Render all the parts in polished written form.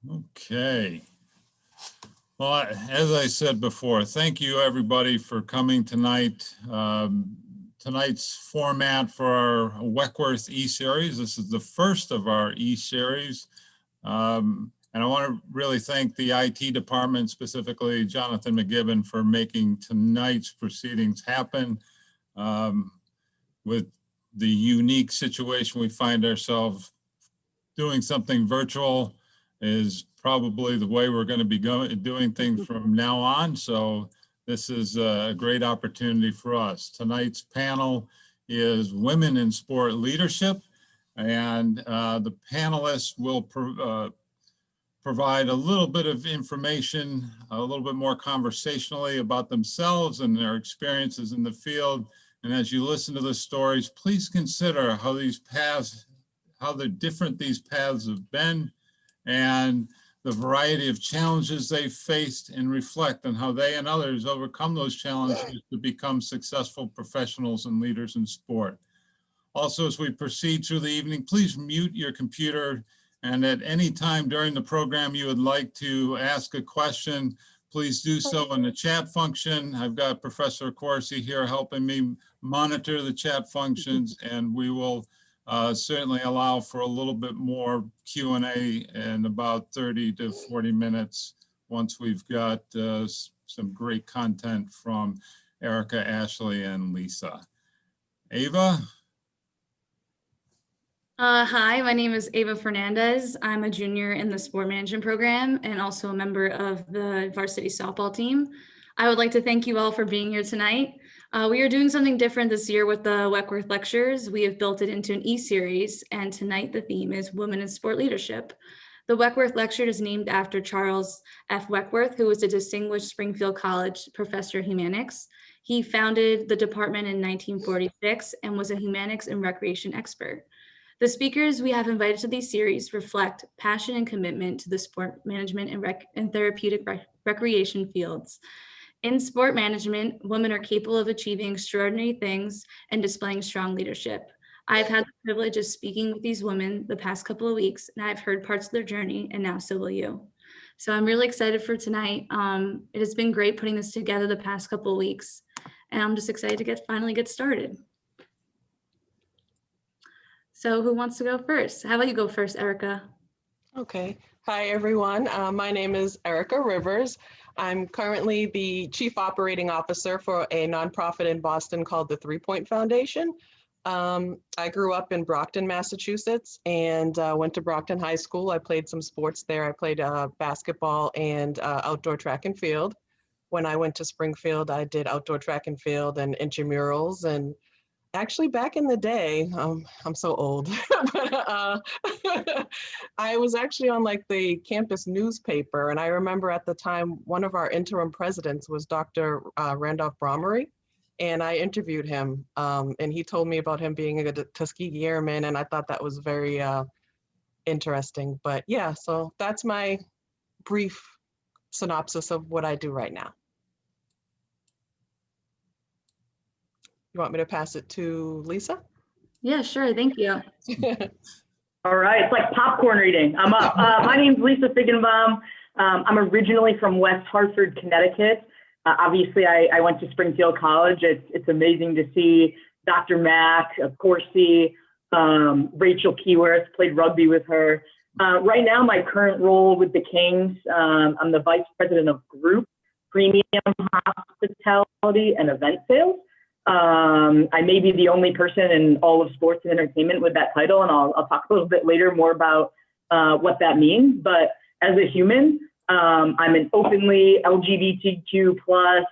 Okay. Well, as I said before, thank you everybody for coming tonight. Tonight's format for our Weckwerth E-Series. This is the first of our E-Series. And I want to really thank the IT department, specifically Jonathan McGibbon, for making tonight's proceedings happen. With the unique situation we find ourselves, doing something virtual is probably the way we're going to be doing things from now on. So this is a great opportunity for us. Tonight's panel is Women in Sport Leadership, and the panelists will provide a little bit of information, a little bit more conversationally about themselves and their experiences in the field. And as you listen to the stories, please consider how these paths, how different these paths have been, and the variety of challenges they've faced, and reflect on how they and others overcome those challenges to become successful professionals and leaders in sport. Also, as we proceed through the evening, please mute your computer, and at any time during the program you would like to ask a question, please do so in the chat function. I've got Professor Corsi here helping me monitor the chat functions, and we will certainly allow for a little bit more Q&A in about 30 to 40 minutes once we've got some great content from Erica, Ashley, and Lisa. Ava? Hi, my name is Ava Fernandez. I'm a junior in the sport management program and also a member of the varsity softball team. I would like to thank you all for being here tonight. We are doing something different this year with the Weckwerth Lectures. We have built it into an E-series, and tonight the theme is Women in Sport Leadership. The Weckwerth Lecture is named after Charles F. Weckwerth, who was a distinguished Springfield College professor of Humanics. He founded the department in 1946 and was a humanics and recreation expert. The speakers we have invited to these series reflect passion and commitment to the sport management and therapeutic recreation fields. In sport management, women are capable of achieving extraordinary things and displaying strong leadership. I've had the privilege of speaking with these women the past couple of weeks, and I've heard parts of their journey, and now so will you. So I'm really excited for tonight. It has been great putting this together the past couple of weeks, and I'm just excited to finally get started. So who wants to go first? How about you go first, Erica? Okay. Hi, everyone. My name is Erica Rivers. I'm currently the Chief Operating Officer for a nonprofit in Boston called the 3 Point Foundation. I grew up in Brockton, Massachusetts, and went to Brockton High School. I played some sports there. I played basketball and outdoor track and field. When I went to Springfield, I did outdoor track and field and intramurals. And actually, back in the day, I'm so old, but I was actually on like the campus newspaper. And I remember at the time, one of our interim presidents was Dr. Randolph Brommery. And I interviewed him, and he told me about him being a Tuskegee Airman, and I thought that was very interesting. But yeah, so that's my brief synopsis of what I do right now. You want me to pass it to Lisa? Yeah, sure. Thank you. All right, it's like popcorn eating. I'm up. My name's Lisa Figgenbaum. I'm originally from West Hartford, Connecticut. Obviously, I went to Springfield College. It's amazing to see Dr. Mack, of Corsi, Rachel Keyworth, played rugby with her. Right now, my current role with the Kings, I'm the Vice President of Group, Premium Hospitality and Event Sales. I may be the only person in all of sports and entertainment with that title, and I'll talk a little bit later more about what that means. But as a human, I'm an openly LGBTQ plus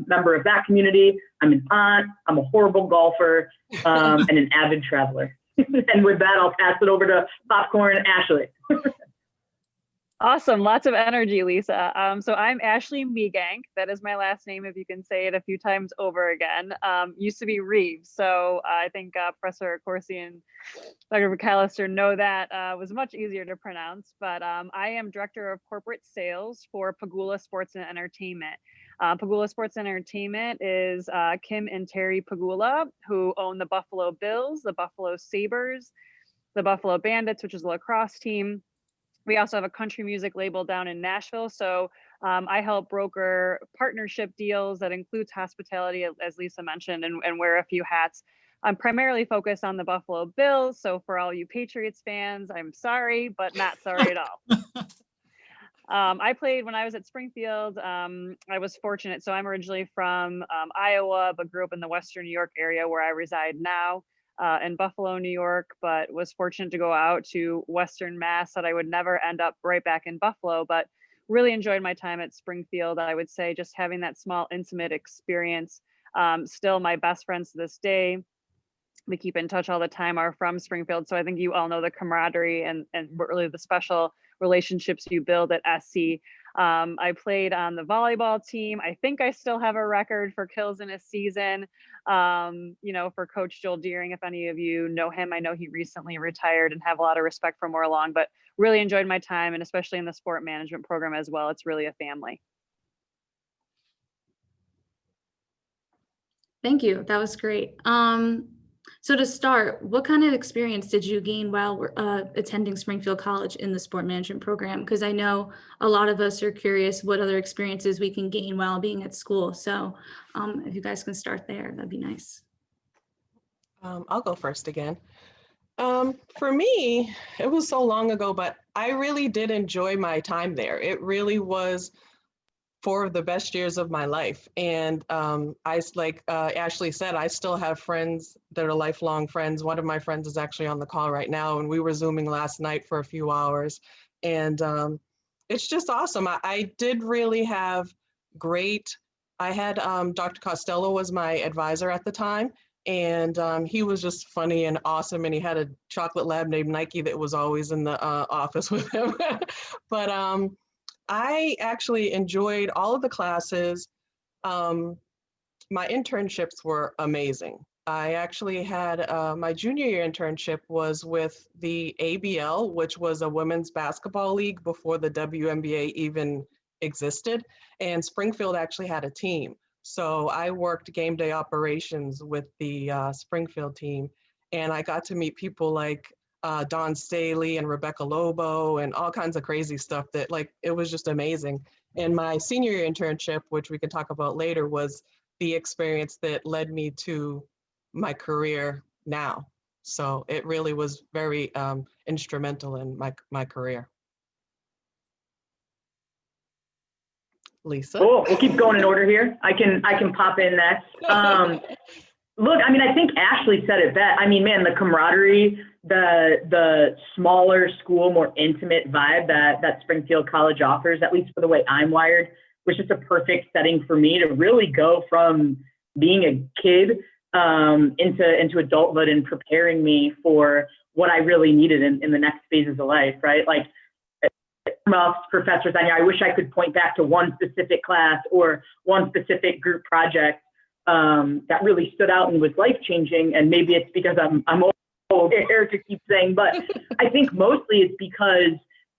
member of that community. I'm an aunt, I'm a horrible golfer, and an avid traveler. And with that, I'll pass it over to Popcorn Ashley. Awesome, lots of energy, Lisa. So I'm Ashley Meegank. That is my last name, if you can say it a few times over again. Used to be Reeves, so I think Professor Corsi and Dr. McAllister know that was much easier to pronounce, but I am Director of Corporate Sales for Pagula Sports and Entertainment. Pagula Sports and Entertainment is Kim and Terry Pagula, who own the Buffalo Bills, the Buffalo Sabres, the Buffalo Bandits, which is a lacrosse team, We also have a country music label down in Nashville. So I help broker partnership deals that includes hospitality, as Lisa mentioned, and wear a few hats. I'm primarily focused on the Buffalo Bills. So for all you Patriots fans, I'm sorry, but not sorry at all. I played when I was at Springfield. I was fortunate. So I'm originally from Iowa, but grew up in the Western New York area where I reside now, in Buffalo, New York, but was fortunate to go out to Western Mass. That I would never end up right back in Buffalo, but really enjoyed my time at Springfield. I would say just having that small, intimate experience. Still my best friends to this day. We keep in touch all the time, are from Springfield. So I think you all know the camaraderie and really the special relationships you build at SC. I played on the volleyball team. I think I still have a record for kills in a season. You know, for Coach Joel Deering, if any of you know him, I know he recently retired and have a lot of respect for more long, but really enjoyed my time, and especially in the sport management program as well. It's really a family. Thank you. That was great. So to start, what kind of experience did you gain while attending Springfield College in the sport management program? Because I know a lot of us are curious what other experiences we can gain while being at school. So if you guys can start there, that'd be nice. I'll go first again. For me, it was so long ago, but I really did enjoy my time there. It really was 4 of the best years of my life. And like Ashley said, I still have friends that are lifelong friends. One of my friends is actually on the call right now, and we were Zooming last night for a few hours. And it's just awesome. I did really have great, I had Dr. Costello was my advisor at the time. And he was just funny and awesome. And he had a chocolate lab named Nike that was always in the office with him. But I actually enjoyed all of the classes. My internships were amazing. I actually had my junior year internship was with the ABL, which was a women's basketball league before the WNBA even existed. And Springfield actually had a team. So I worked game day operations with the Springfield team. And I got to meet people like Dawn Staley and Rebecca Lobo and all kinds of crazy stuff that, like, it was just amazing. And my senior year internship, which we can talk about later, was the experience that led me to my career now. So it really was very instrumental in my career. Lisa? Cool. We'll keep going in order here. I can pop in next. Look, I mean, I think Ashley said it best. I mean, man, the camaraderie, the smaller school, more intimate vibe that Springfield College offers, at least for the way I'm wired, was just a perfect setting for me to really go from being a kid into adulthood and preparing me for what I really needed in the next phases of life, right? Like, professors, I wish I could point back to one specific class or one specific group project that really stood out and was life-changing. And maybe it's because I'm old, Erica keeps saying, but I think mostly it's because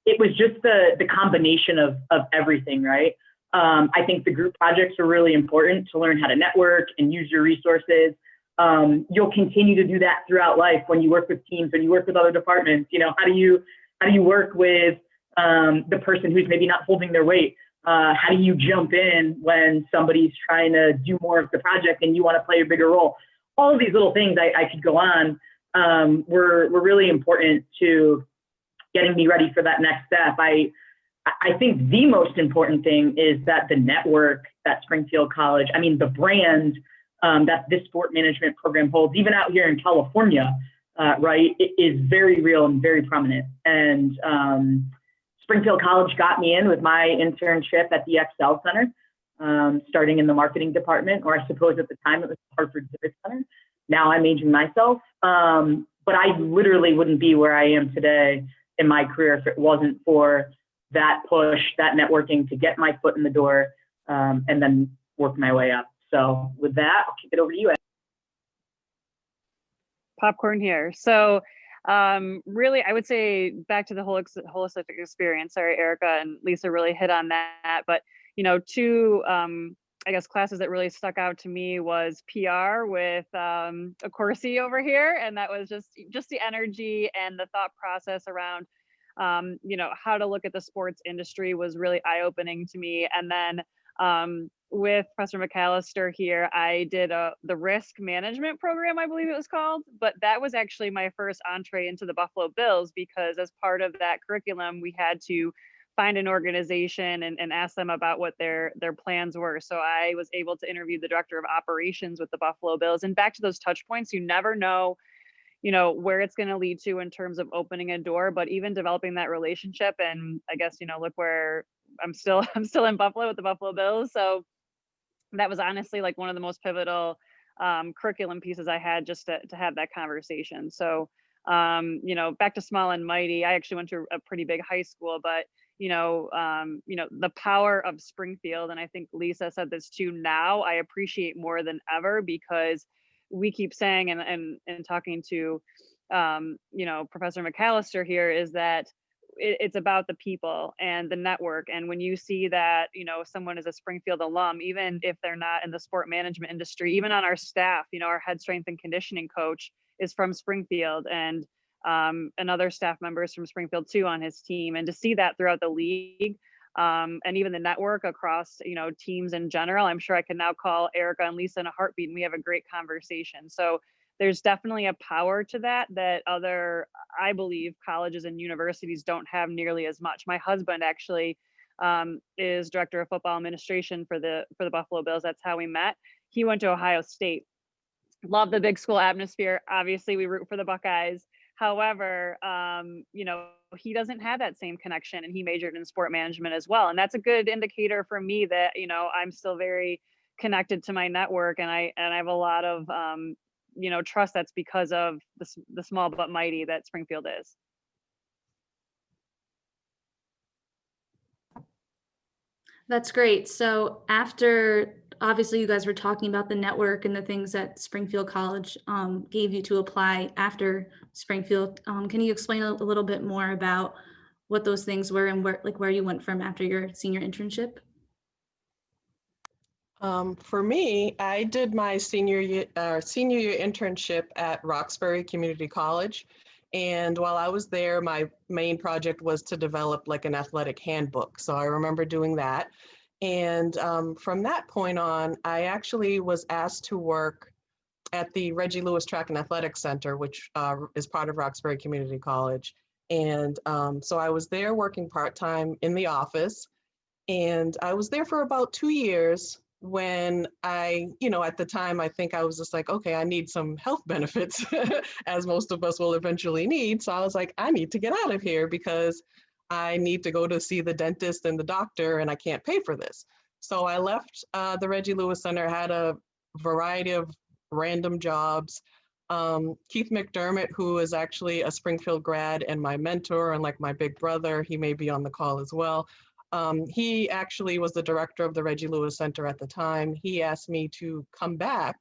it was just the combination of everything, right? I think the group projects are really important to learn how to network and use your resources. You'll continue to do that throughout life when you work with teams, when you work with other departments. You know, how do you work with the person who's maybe not holding their weight? How do you jump in when somebody's trying to do more of the project and you want to play a bigger role? All of these little things I could go on were really important to getting me ready for that next step. I think the most important thing is that the network that Springfield College, I mean, the brand that this sport management program holds, even out here in California, right, it is very real and very prominent. And Springfield College got me in with my internship at the Excel Center, starting in the marketing department, or I suppose at the time it was the Hartford Civic Center. Now I'm aging myself, but I literally wouldn't be where I am today in my career if it wasn't for that push, that networking to get my foot in the door and then work my way up. So with that, I'll kick it over to you. Popcorn here. So really, I would say back to the holistic experience. Sorry, Erica and Lisa really hit on that. But, you know, two, I guess, classes that really stuck out to me was PR with a Corsi over here. And that was just the energy and the thought process around how to look at the sports industry was really eye-opening to me. And then with Professor McAllister here, I did the risk management program, I believe it was called, but that was actually my first entree into the Buffalo Bills, because as part of that curriculum, we had to find an organization and ask them about what their plans were. So I was able to interview the director of operations with the Buffalo Bills. And back to those touch points, you never know, where it's going to lead to in terms of opening a door, but even developing that relationship. And I guess, look where I'm still in Buffalo with the Buffalo Bills. So that was honestly like one of the most pivotal curriculum pieces I had, just to have that conversation. So, back to small and mighty, I actually went to a pretty big high school, but the power of Springfield, and I think Lisa said this too, now I appreciate more than ever, because we keep saying and talking to Professor McAllister here, is that it's about the people and the network. And when you see that, someone is a Springfield alum, even if they're not in the sport management industry, even on our staff, our head strength and conditioning coach is from Springfield, and other staff members from Springfield too on his team. And to see that throughout the league, and even the network across, teams in general, I'm sure I can now call Erica and Lisa in a heartbeat and we have a great conversation. So there's definitely a power to that other, I believe, colleges and universities don't have nearly as much. My husband actually is director of football administration for the Buffalo Bills. That's how we met. He went to Ohio State. Love the big school atmosphere. Obviously, we root for the Buckeyes. However, he doesn't have that same connection, and he majored in sport management as well. And that's a good indicator for me that, I'm still very connected to my network, and I have a lot of, trust that's because of the small but mighty that Springfield is. That's great. So after, obviously you guys were talking about the network and the things that Springfield College gave you to apply after Springfield. Can you explain a little bit more about what those things were and where you went from after your senior internship? For me, I did my senior year internship at Roxbury Community College. And while I was there, my main project was to develop like an athletic handbook. So I remember doing that. And from that point on, I actually was asked to work at the Reggie Lewis Track and Athletic Center, which is part of Roxbury Community College. And so I was there working part-time in the office. And I was there for about 2 years when I, at the time, I think I was just like, okay, I need some health benefits, as most of us will eventually need. So I was like, I need to get out of here because I need to go to see the dentist and the doctor, and I can't pay for this. So I left the Reggie Lewis Center, had a variety of random jobs. Keith McDermott, who is actually a Springfield grad and my mentor and like my big brother, he may be on the call as well. He actually was the director of the Reggie Lewis Center at the time. He asked me to come back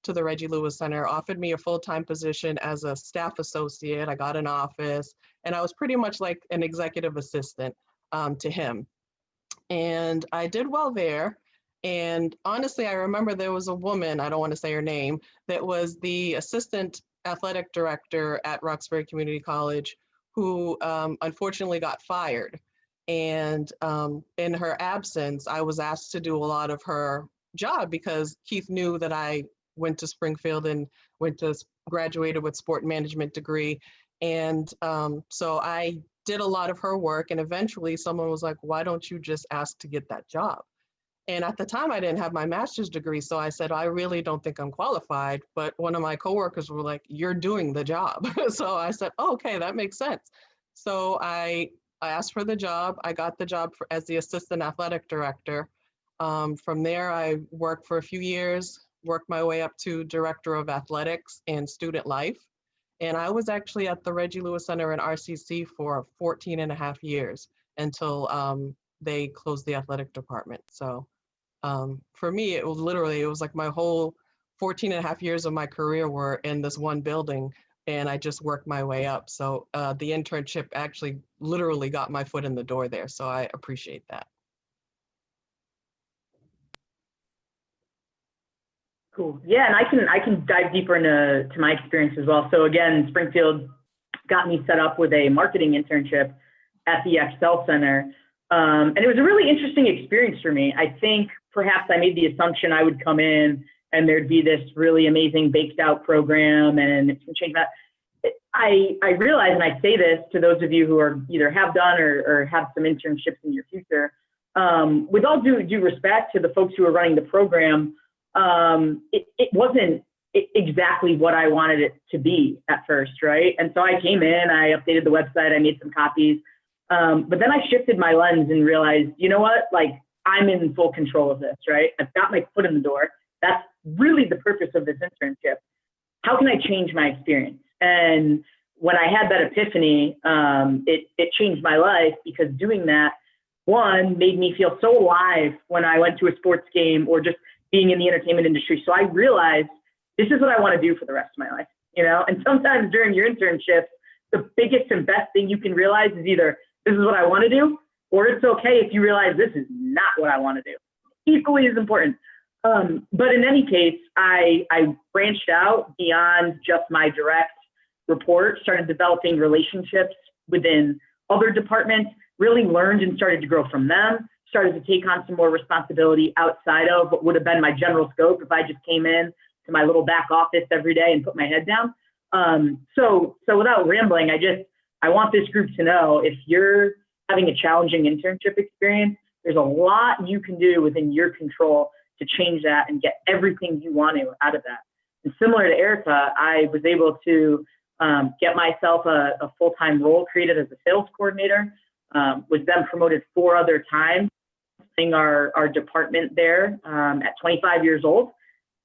to the Reggie Lewis Center, offered me a full-time position as a staff associate. I got an office, and I was pretty much like an executive assistant to him. And I did well there. And honestly, I remember there was a woman, I don't want to say her name, that was the assistant athletic director at Roxbury Community College, who unfortunately got fired. And in her absence, I was asked to do a lot of her job because Keith knew that I went to Springfield and graduated with sport management degree. And so I did a lot of her work, and eventually someone was like, why don't you just ask to get that job? And at the time I didn't have my master's degree. So I said, I really don't think I'm qualified. But one of my coworkers were like, you're doing the job. So I said, oh, okay, that makes sense. So I asked for the job. I got the job as the assistant athletic director. From there, I worked for a few years, worked my way up to director of athletics and student life. And I was actually at the Reggie Lewis Center in RCC for 14 and a half years until they closed the athletic department. So for me, it was like my whole 14 and a half years of my career were in this one building, and I just worked my way up. So the internship actually literally got my foot in the door there. So I appreciate that. Cool. Yeah, and I can dive deeper into my experience as well. So again, Springfield got me set up with a marketing internship at the Excel Center. And it was a really interesting experience for me. I think perhaps I made the assumption I would come in and there'd be this really amazing baked out program and it's going to change that. I realize, and I say this to those of you who are either have done or have some internships in your future, with all due respect to the folks who are running the program, it wasn't exactly what I wanted it to be at first, right? And so I came in, I updated the website, I made some copies, but then I shifted my lens and realized, you know what, like I'm in full control of this, right? I've got my foot in the door. That's really the purpose of this internship. How can I change my experience? And when I had that epiphany, it changed my life, because doing that, one, made me feel so alive when I went to a sports game or just being in the entertainment industry. So I realized this is what I want to do for the rest of my life, you know? And sometimes during your internship, the biggest and best thing you can realize is either this is what I want to do, or it's okay if you realize this is not what I want to do. Equally as important. But in any case, I branched out beyond just my direct report, started developing relationships within other departments, really learned and started to grow from them, started to take on some more responsibility outside of what would have been my general scope if I just came in to my little back office every day and put my head down. So without rambling, I want this group to know, if you're having a challenging internship experience, there's a lot you can do within your control to change that and get everything you want to out of that. And similar to Erica, I was able to get myself a full-time role created as a sales coordinator, was then promoted 4 other times in our department there at 25 years old.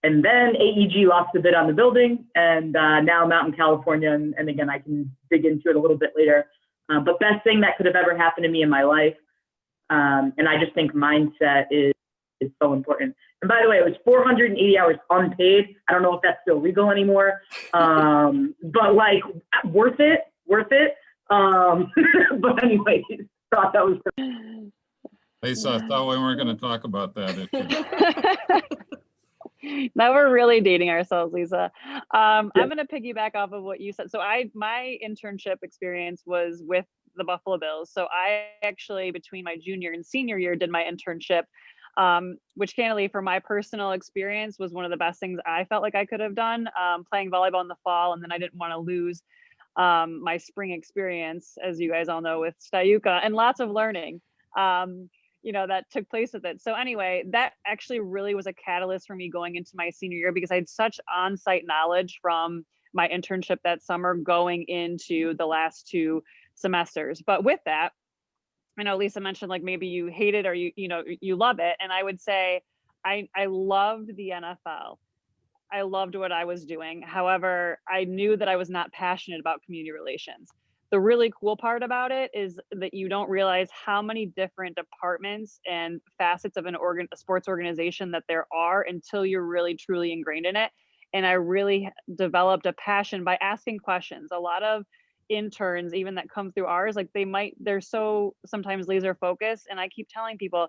And then AEG lost a bit on the building, and now I'm out in California, and again, I can dig into it a little bit later. But best thing that could have ever happened to me in my life. And I just think mindset is so important. And by the way, it was 480 hours unpaid. I don't know if that's still legal anymore, but like worth it. But anyways, thought that was. Lisa, I thought we weren't going to talk about that. Now we're really dating ourselves, Lisa. I'm going to piggyback off of what you said. So my internship experience was with the Buffalo Bills. So I actually, between my junior and senior year, did my internship, which candidly, for my personal experience, was one of the best things I felt like I could have done, playing volleyball in the fall. And then I didn't want to lose my spring experience, as you guys all know, with Stayuka, and lots of learning. That took place with it. So anyway, that actually really was a catalyst for me going into my senior year, because I had such on-site knowledge from my internship that summer going into the last 2 semesters. But with that, I know Lisa mentioned like maybe you hate it or you love it. And I would say I loved the NFL. I loved what I was doing. However, I knew that I was not passionate about community relations. The really cool part about it is that you don't realize how many different departments and facets of a sports organization that there are until you're really truly ingrained in it. And I really developed a passion by asking questions. A lot of interns, even that come through ours, like they're so sometimes laser focused. And I keep telling people,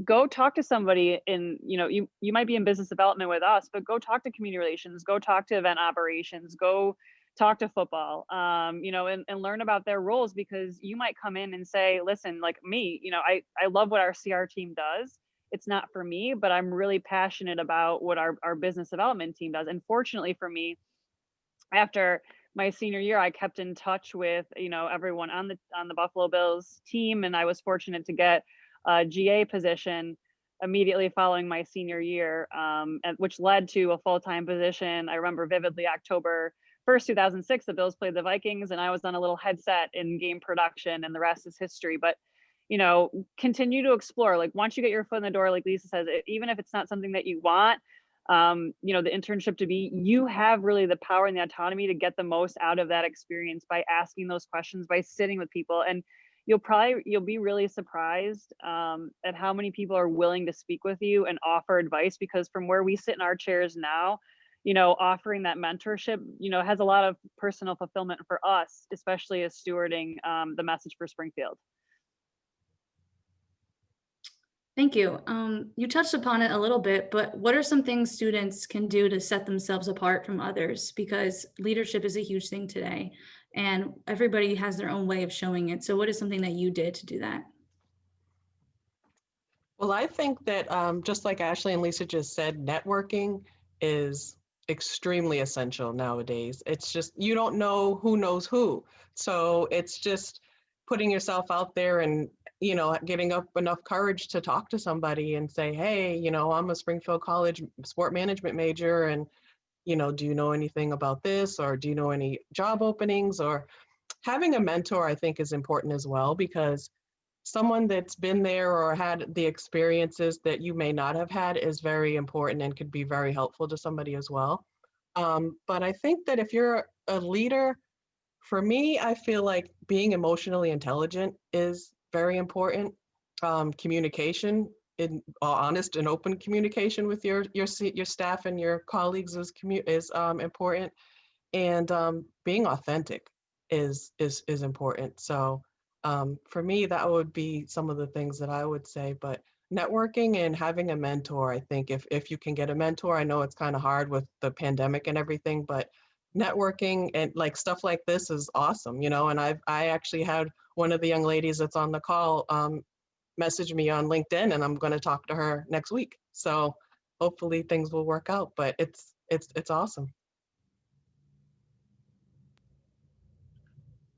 go talk to somebody you might be in business development with us, but go talk to community relations, go talk to event operations, go talk to football, and learn about their roles, because you might come in and say, listen, like me, I love what our CR team does. It's not for me, but I'm really passionate about what our business development team does. And fortunately for me, after my senior year, I kept in touch with, everyone on the Buffalo Bills team. And I was fortunate to get a GA position immediately following my senior year, which led to a full-time position. I remember vividly October 1st, 2006, the Bills played the Vikings, and I was on a little headset in game production, and the rest is history. But, continue to explore. Like once you get your foot in the door, like Lisa says, even if it's not something that you want, the internship to be, you have really the power and the autonomy to get the most out of that experience by asking those questions, by sitting with people. And you'll be really surprised at how many people are willing to speak with you and offer advice, because from where we sit in our chairs now, offering that mentorship, has a lot of personal fulfillment for us, especially as stewarding the message for Springfield. Thank you. You touched upon it a little bit, but what are some things students can do to set themselves apart from others? Because leadership is a huge thing today, and everybody has their own way of showing it. So what is something that you did to do that? Well, I think that just like Ashley and Lisa just said, networking is extremely essential nowadays. It's just, you don't know who knows who. So it's just putting yourself out there and, getting up enough courage to talk to somebody and say, hey, I'm a Springfield College sport management major. And, do you know anything about this? Or do you know any job openings? Or having a mentor, I think, is important as well, because someone that's been there or had the experiences that you may not have had is very important and could be very helpful to somebody as well. But I think that if you're a leader, for me, I feel like being emotionally intelligent is very important. Communication, in honest and open communication with your staff and your colleagues is important, and being authentic is important. So for me, that would be some of the things that I would say. But networking and having a mentor, I think if you can get a mentor, I know it's kind of hard with the pandemic and everything, but networking and like stuff like this is awesome, and I actually had one of the young ladies that's on the call message me on LinkedIn, and I'm going to talk to her next week. So hopefully things will work out, but it's awesome.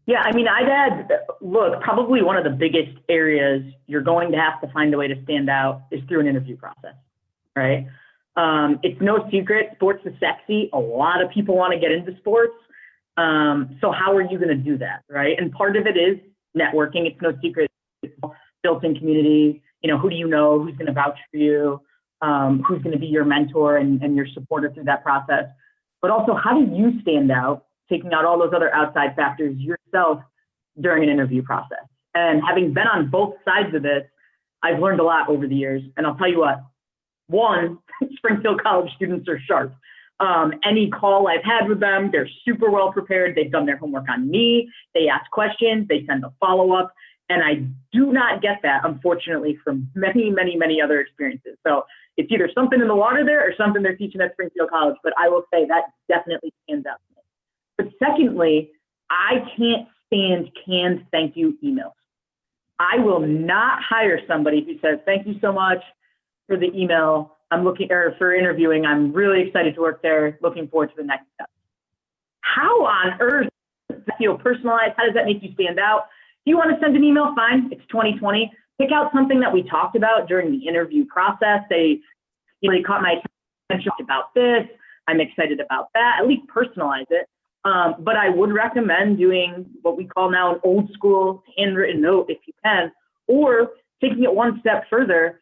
Yeah, I mean, I'd add, look, probably one of the biggest areas you're going to have to find a way to stand out is through an interview process, right? It's no secret, sports is sexy. A lot of people want to get into sports. So how are you going to do that, right? And part of it is networking. It's no secret, it's built-in community. Who do you know? Who's going to vouch for you? Who's going to be your mentor and your supporter through that process? But also, how do you stand out, taking out all those other outside factors yourself during an interview process? And having been on both sides of this, I've learned a lot over the years. And I'll tell you what, one, Springfield College students are sharp. Any call I've had with them, they're super well prepared. They've done their homework on me. They ask questions, they send a follow-up. And I do not get that, unfortunately, from many, many, many other experiences. So it's either something in the water there or something they're teaching at Springfield College. But I will say that definitely stands out to me. But secondly, I can't stand canned thank you emails. I will not hire somebody who says, thank you so much for the email. I'm looking, or for interviewing. I'm really excited to work there. Looking forward to the next step. How on earth does that feel personalized? How does that make you stand out? If you want to send an email, fine. It's 2020. Pick out something that we talked about during the interview process. They caught my attention about this. I'm excited about that. At least personalize it. But I would recommend doing what we call now an old school handwritten note if you can, or taking it one step further.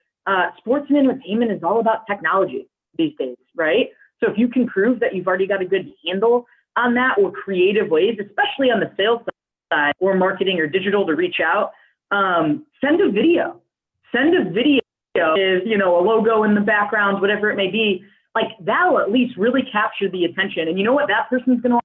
Sports and entertainment is all about technology these days, right? So if you can prove that you've already got a good handle on that, or creative ways, especially on the sales side or marketing or digital, to reach out, send a video. Send a video, is a logo in the background, whatever it may be. Like that'll at least really capture the attention. And you know what that person's going to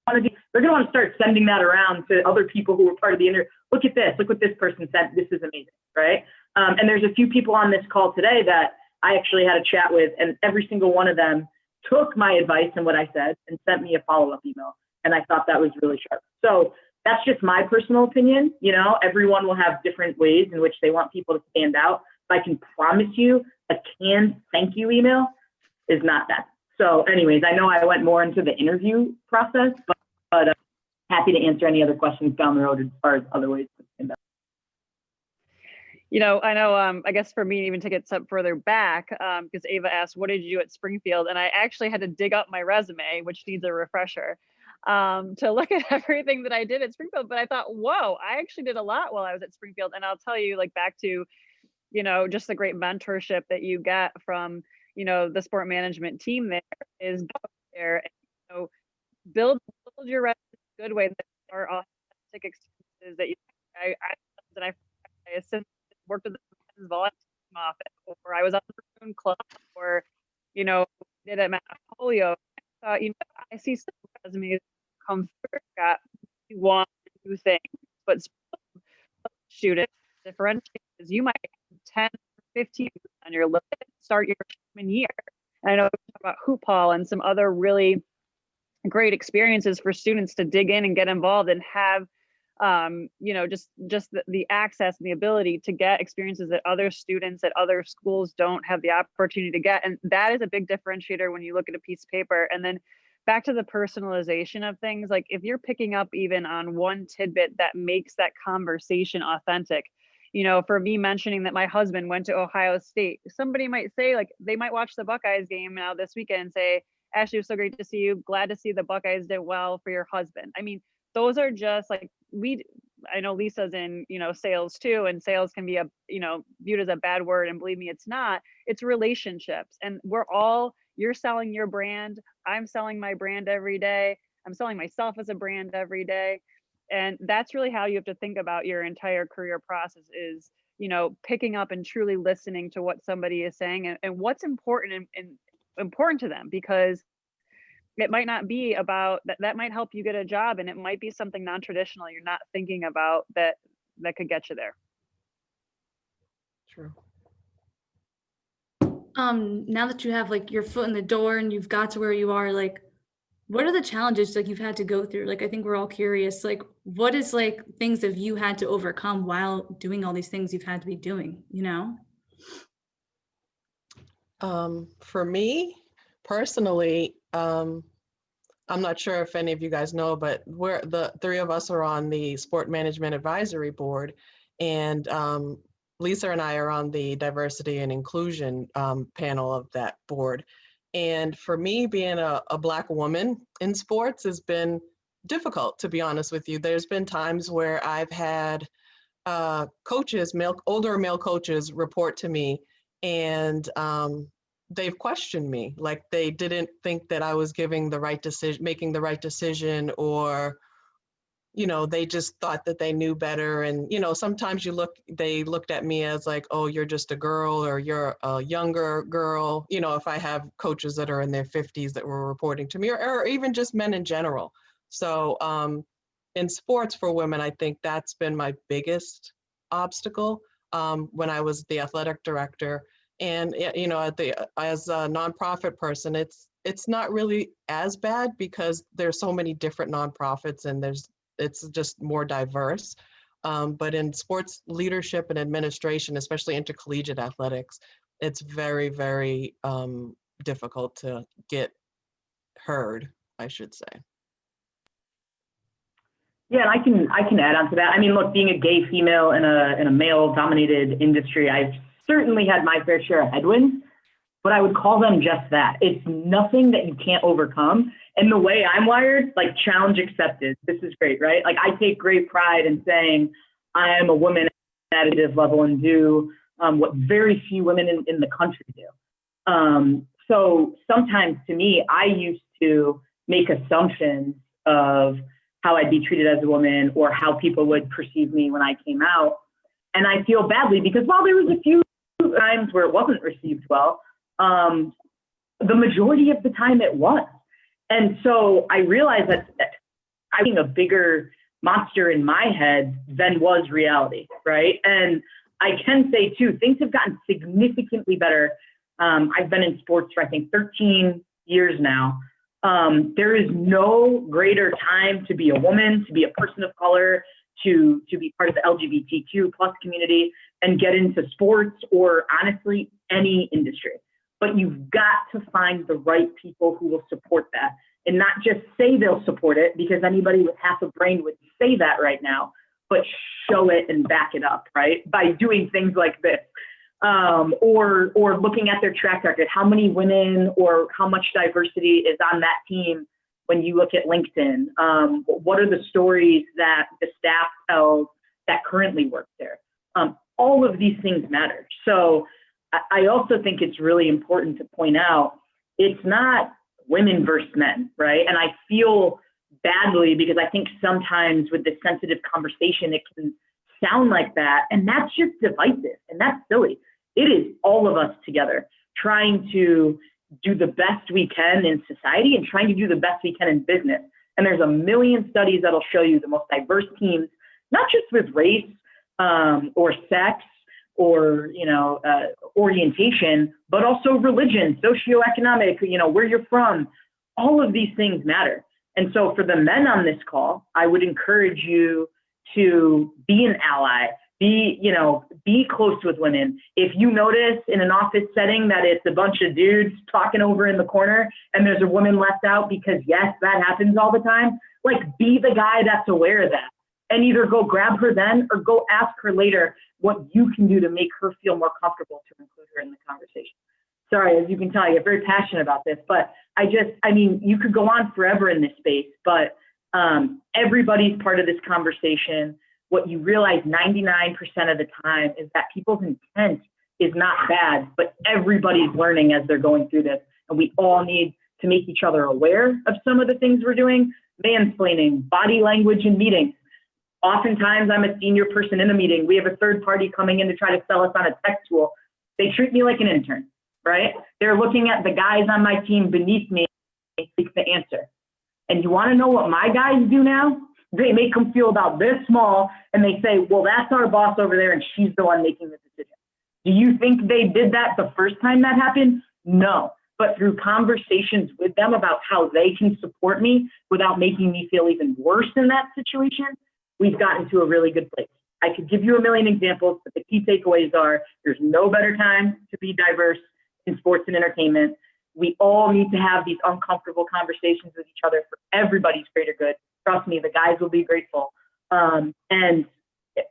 want to do? They're going to want to start sending that around to other people who were part of the interview. Look at this. Look what this person sent. This is amazing, right? And there's a few people on this call today that I actually had a chat with, and every single one of them took my advice and what I said and sent me a follow-up email. And I thought that was really sharp. So that's just my personal opinion. Everyone will have different ways in which they want people to stand out. But I can promise you a canned thank you email is not that. So anyways, I know I went more into the interview process, but happy to answer any other questions down the road as far as other ways to stand out. I know, I guess for me, even to get a step further back, because Ava asked, what did you do at Springfield? And I actually had to dig up my resume, which needs a refresher, to look at everything that I did at Springfield. But I thought, whoa, I actually did a lot while I was at Springfield. And I'll tell you, back to, just the great mentorship that you get from, the sport management team there is go there and, build your resume in a good way that are authentic experiences that I assisted, worked with the men's volleyball team office, or I was on the Maroon Club, or did at Matt Polio. I thought, I see some resumes come through that you want to do things, but students differentiate, because you might have 10, 15 start your freshman year. And I know we talk about hoop hall and some other really great experiences for students to dig in and get involved and have just the access and the ability to get experiences that other students at other schools don't have the opportunity to get. And that is a big differentiator when you look at a piece of paper. And then back to the personalization of things, like if you're picking up even on one tidbit that makes that conversation authentic, for me mentioning that my husband went to Ohio State, somebody might say, like, they might watch the Buckeyes game now this weekend and say, Ashley, it was so great to see you. Glad to see the Buckeyes did well for your husband. I mean, those are just like, I know Lisa's in, sales too, and sales can be viewed as a bad word, and believe me, it's not. It's relationships, and you're selling your brand. I'm selling my brand every day. I'm selling myself as a brand every day. And that's really how you have to think about your entire career process is, picking up and truly listening to what somebody is saying and what's important and important to them, because it might not be about that might help you get a job, and it might be something non-traditional you're not thinking about that could get you there. True. Now that you have like your foot in the door and you've got to where you are, like, what are the challenges like you've had to go through? Like, I think we're all curious, like, what is like things that you had to overcome while doing all these things you've had to be doing, For me personally, I'm not sure if any of you guys know, but the three of us are on the Sport Management Advisory Board, and Lisa and I are on the Diversity and Inclusion panel of that board. And for me, being a Black woman in sports has been difficult, to be honest with you. There's been times where I've had coaches, older male coaches, report to me, and they've questioned me, like they didn't think that I was making the right decision, or, they just thought that they knew better. And, sometimes they looked at me as like, oh, you're just a girl, or you're a younger girl. If I have coaches that are in their 50s that were reporting to me, or even just men in general. So in sports for women, I think that's been my biggest obstacle when I was the athletic director. And as a nonprofit person, it's not really as bad because there's so many different nonprofits and it's just more diverse. But in sports leadership and administration, especially intercollegiate athletics, it's very, very difficult to get heard, I should say. Yeah, and I can add on to that. I mean, look, being a gay female in a male-dominated industry, I've certainly had my fair share of headwinds, but I would call them just that. It's nothing that you can't overcome. And the way I'm wired, like, challenge accepted. This is great, right? Like, I take great pride in saying I am a woman at a level and do what very few women in the country do. So sometimes, to me, I used to make assumptions of how I'd be treated as a woman or how people would perceive me when I came out. And I feel badly because while there was a few times where it wasn't received well, the majority of the time it was. And so I realized that I was a bigger monster in my head than was reality, right? And I can say too, things have gotten significantly better. I've been in sports for I think 13 years now. There is no greater time to be a woman, to be a person of color, to be part of the LGBTQ plus community and get into sports or honestly any industry. But you've got to find the right people who will support that and not just say they'll support it, because anybody with half a brain would say that right now, but show it and back it up, right? By doing things like this. Or looking at their track record, how many women or how much diversity is on that team when you look at LinkedIn? What are the stories that the staff tells that currently work there? All of these things matter. So I also think it's really important to point out, it's not women versus men, right? And I feel badly because I think sometimes with this sensitive conversation, it can sound like that, and that's just divisive, and that's silly. It is all of us together trying to do the best we can in society and trying to do the best we can in business. And there's a million studies that'll show you the most diverse teams, not just with race or sex, or orientation, but also religion, socioeconomic, where you're from. All of these things matter. And so for the men on this call, I would encourage you to be an ally, be close with women. If you notice in an office setting that it's a bunch of dudes talking over in the corner and there's a woman left out, because yes, that happens all the time, like, be the guy that's aware of that. And either go grab her then or go ask her later what you can do to make her feel more comfortable to include her in the conversation. Sorry, as you can tell, I get very passionate about this, but you could go on forever in this space, but everybody's part of this conversation. What you realize 99% of the time is that people's intent is not bad, but everybody's learning as they're going through this. And we all need to make each other aware of some of the things we're doing. Mansplaining, body language in meetings. Oftentimes I'm a senior person in a meeting. We have a third party coming in to try to sell us on a tech tool. They treat me like an intern, right? They're looking at the guys on my team beneath me to seek the answer. And you want to know what my guys do now? They make them feel about this small and they say, well, that's our boss over there and she's the one making the decision. Do you think they did that the first time that happened? No. But through conversations with them about how they can support me without making me feel even worse in that situation, we've gotten to a really good place. I could give you a million examples, but the key takeaways are there's no better time to be diverse in sports and entertainment. We all need to have these uncomfortable conversations with each other for everybody's greater good. Trust me, the guys will be grateful. And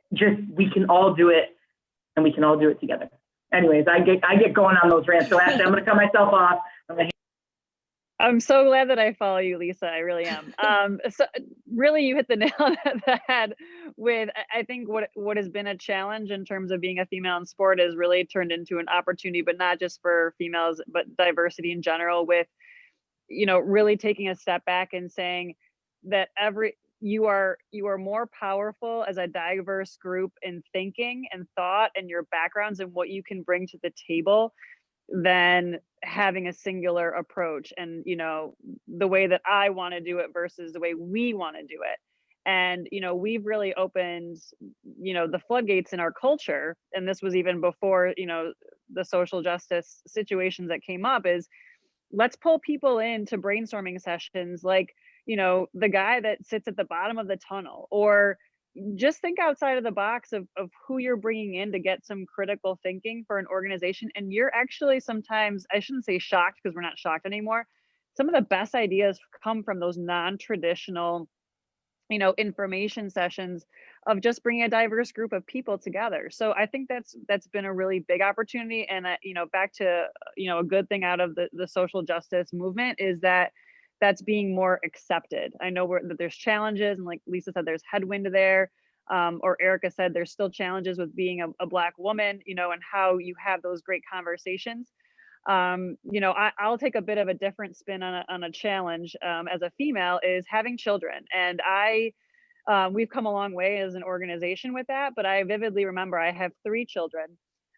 we can all do it, and we can all do it together. Anyways, I get going on those rants. So actually, I'm going to cut myself off. I'm so glad that I follow you, Lisa. I really am. So really, you hit the nail on the head with, I think what has been a challenge in terms of being a female in sport is really turned into an opportunity, but not just for females, but diversity in general, with, really taking a step back and saying that you are more powerful as a diverse group in thinking and thought and your backgrounds and what you can bring to the table than having a singular approach and, the way that I want to do it versus the way we want to do it. And, we've really opened, the floodgates in our culture. And this was even before, the social justice situations that came up, is let's pull people into brainstorming sessions like, the guy that sits at the bottom of the tunnel, or just think outside of the box of who you're bringing in to get some critical thinking for an organization. And you're actually sometimes, I shouldn't say shocked because we're not shocked anymore. Some of the best ideas come from those non-traditional, information sessions of just bringing a diverse group of people together. So I think that's been a really big opportunity. And, back to, a good thing out of the social justice movement is that that's being more accepted. I know that there's challenges, and like Lisa said, there's headwind there, or Erica said, there's still challenges with being a Black woman, and how you have those great conversations. I'll take a bit of a different spin on a challenge as a female, is having children. And we've come a long way as an organization with that, but I vividly remember I have 3 children,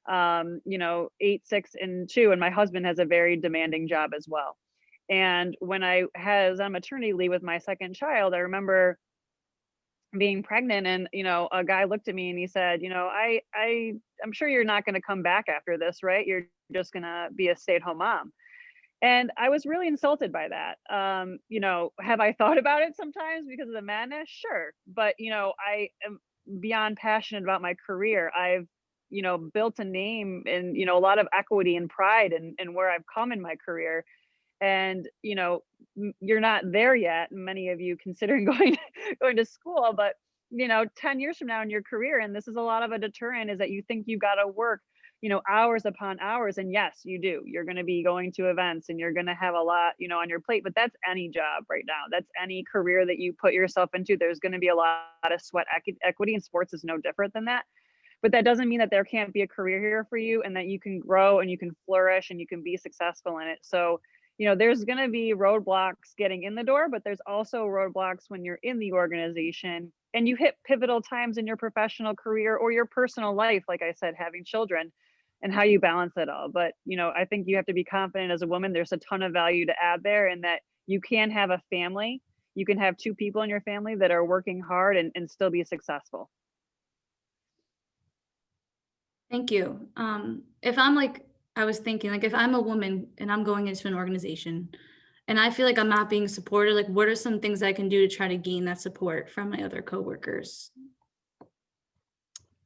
8, 6, and 2, and my husband has a very demanding job as well. And when I was on maternity leave with my second child, I remember being pregnant, and a guy looked at me and he said, I'm sure you're not going to come back after this, right? You're just going to be a stay-at-home mom. And I was really insulted by that. Have I thought about it sometimes because of the madness? Sure. But, I am beyond passionate about my career. I've, built a name and, a lot of equity and pride in where I've come in my career. And, you're not there yet, many of you considering going to school, but, 10 years from now in your career, and this is a lot of a deterrent, is that you think you've got to work, hours upon hours. And yes, you do. You're going to be going to events and you're going to have a lot, on your plate, but that's any job right now. That's any career that you put yourself into. There's going to be a lot of sweat equity, and sports is no different than that. But that doesn't mean that there can't be a career here for you, and that you can grow and you can flourish and you can be successful in it. So, there's going to be roadblocks getting in the door, but there's also roadblocks when you're in the organization and you hit pivotal times in your professional career or your personal life, like I said, having children, and how you balance it all. But, I think you have to be confident as a woman. There's a ton of value to add there, and that you can have a family. You can have 2 people in your family that are working hard and still be successful. Thank you. If I'm like, I was thinking like, if I'm a woman and I'm going into an organization and I feel like I'm not being supported, like what are some things I can do to try to gain that support from my other coworkers?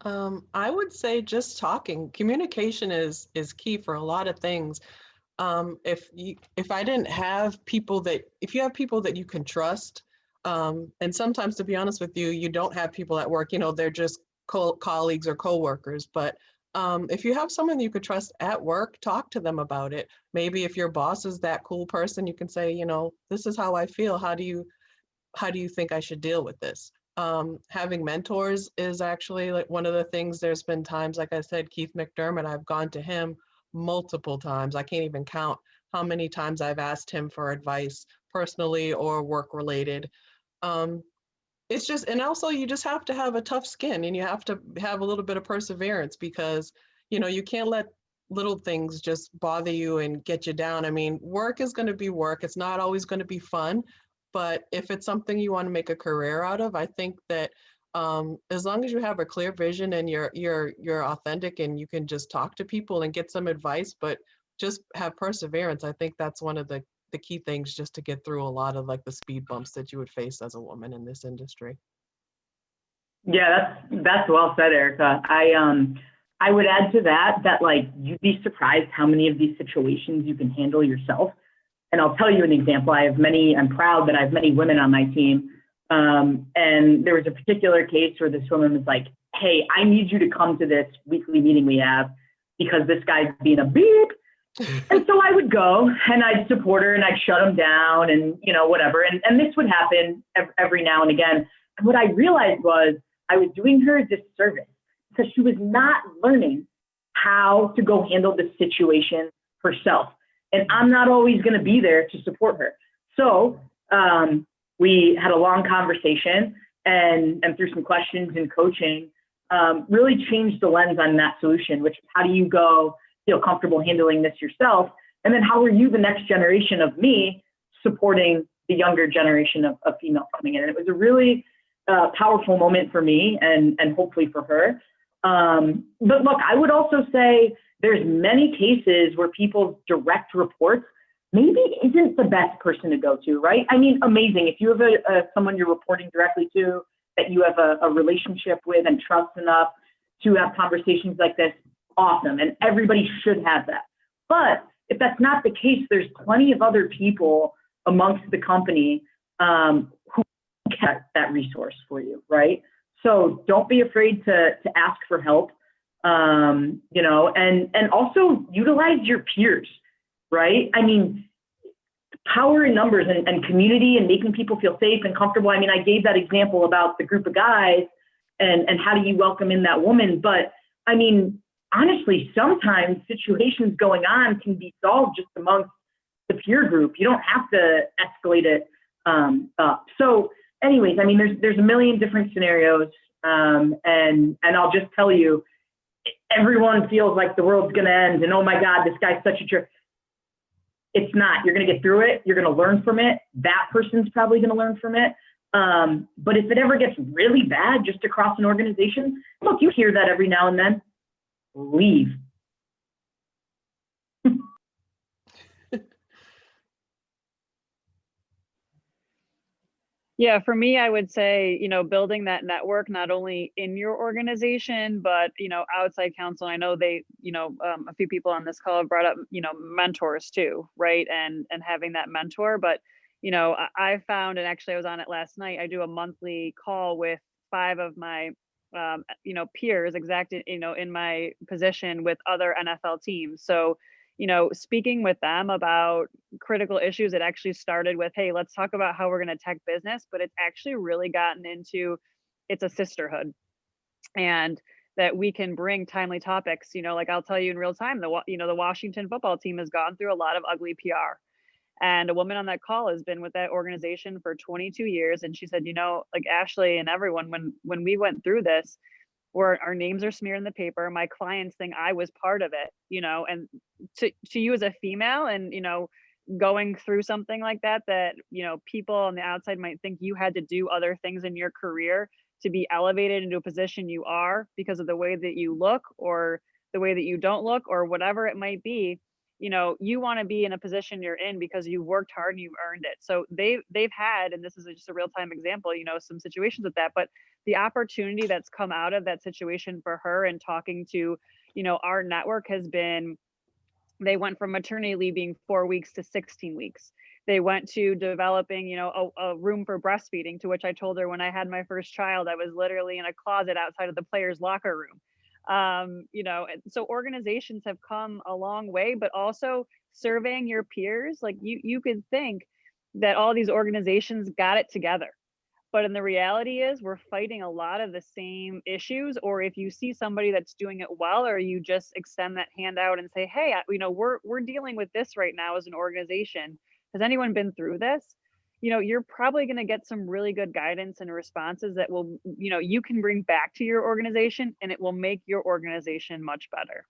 I would say just talking. Communication is key for a lot of things. If I didn't have people that, if you have people that you can trust, and sometimes, to be honest with you, you don't have people at work, you know, they're just colleagues or coworkers. But if you have someone you could trust at work, talk to them about it. Maybe if your boss is that cool person, you can say, you know, this is how I feel. How do you think I should deal with this? Having mentors is actually like one of the things. There's been times, like I said, Keith McDermott, I've gone to him multiple times. I can't even count how many times I've asked him for advice, personally or work related. It's just, and also you just have to have a tough skin, and you have to have a little bit of perseverance, because, you know, you can't let little things just bother you and get you down. I mean, work is going to be work. It's not always going to be fun, but if it's something you want to make a career out of, I think that as long as you have a clear vision and you're authentic and you can just talk to people and get some advice, but just have perseverance. I think that's one of the key things, just to get through a lot of like the speed bumps that you would face as a woman in this industry. Yeah, that's well said, Erica. I would add to that like you'd be surprised how many of these situations you can handle yourself. And I'll tell you an example. I'm proud that I have many women on my team. And there was a particular case where this woman was like, hey, I need you to come to this weekly meeting we have because this guy's being a beep. And so I would go and I'd support her and I'd shut him down and, you know, whatever. And this would happen every now and again. And what I realized was I was doing her a disservice because she was not learning how to go handle the situation herself. And I'm not always going to be there to support her. So we had a long conversation and through some questions and coaching, really changed the lens on that solution, which is how do you go feel comfortable handling this yourself? And then how are you, the next generation of me, supporting the younger generation of females coming in? And it was a really powerful moment for me and hopefully for her. But look, I would also say there's many cases where people's direct reports maybe isn't the best person to go to, right? I mean, amazing. If you have someone you're reporting directly to that you have a relationship with and trust enough to have conversations like this, awesome. And everybody should have that. But if that's not the case, there's plenty of other people amongst the company who get that resource for you, right? So don't be afraid to ask for help, you know, and also utilize your peers, right? I mean, power in numbers and community and making people feel safe and comfortable. I mean, I gave that example about the group of guys and how do you welcome in that woman. But I mean, honestly, sometimes situations going on can be solved just amongst the peer group. You don't have to escalate it up. So anyways, I mean, there's a million different scenarios. And I'll just tell you, everyone feels like the world's going to end and, oh my God, this guy's such a jerk. It's not. You're going to get through it. You're going to learn from it. That person's probably going to learn from it. But if it ever gets really bad just across an organization, look, you hear that every now and then, leave. Yeah, for me, I would say, you know, building that network, not only in your organization, but, you know, outside counsel. I know they, you know, a few people on this call have brought up, you know, mentors too, right? And having that mentor. But, you know, I found, and actually I was on it last night, I do a monthly call with 5 of my, you know, peers, you know, in my position with other NFL teams. So, you know, speaking with them about critical issues, it actually started with, hey, let's talk about how we're going to attack business, but it's actually really gotten into, it's a sisterhood, and that we can bring timely topics. You know, like I'll tell you in real time, you know, the Washington football team has gone through a lot of ugly PR. And a woman on that call has been with that organization for 22 years. And she said, you know, like Ashley and everyone, when we went through this, where our names are smeared in the paper, my clients think I was part of it, you know, and to you as a female and, you know, going through something like that, you know, people on the outside might think you had to do other things in your career to be elevated into a position you are because of the way that you look or the way that you don't look, or whatever it might be, you know, you want to be in a position you're in because you've worked hard and you've earned it. So they've had, and this is just a real-time example, you know, some situations with that, but the opportunity that's come out of that situation for her and talking to, you know, our network has been, they went from maternity leave being 4 weeks to 16 weeks. They went to developing, you know, a room for breastfeeding, to which I told her when I had my first child, I was literally in a closet outside of the players' locker room. You know, so organizations have come a long way, but also surveying your peers, like you could think that all these organizations got it together. But in the reality is we're fighting a lot of the same issues. Or if you see somebody that's doing it well, or you just extend that hand out and say, hey, you know, we're dealing with this right now as an organization. Has anyone been through this? You know, you're probably going to get some really good guidance and responses that will, you know, you can bring back to your organization, and it will make your organization much better.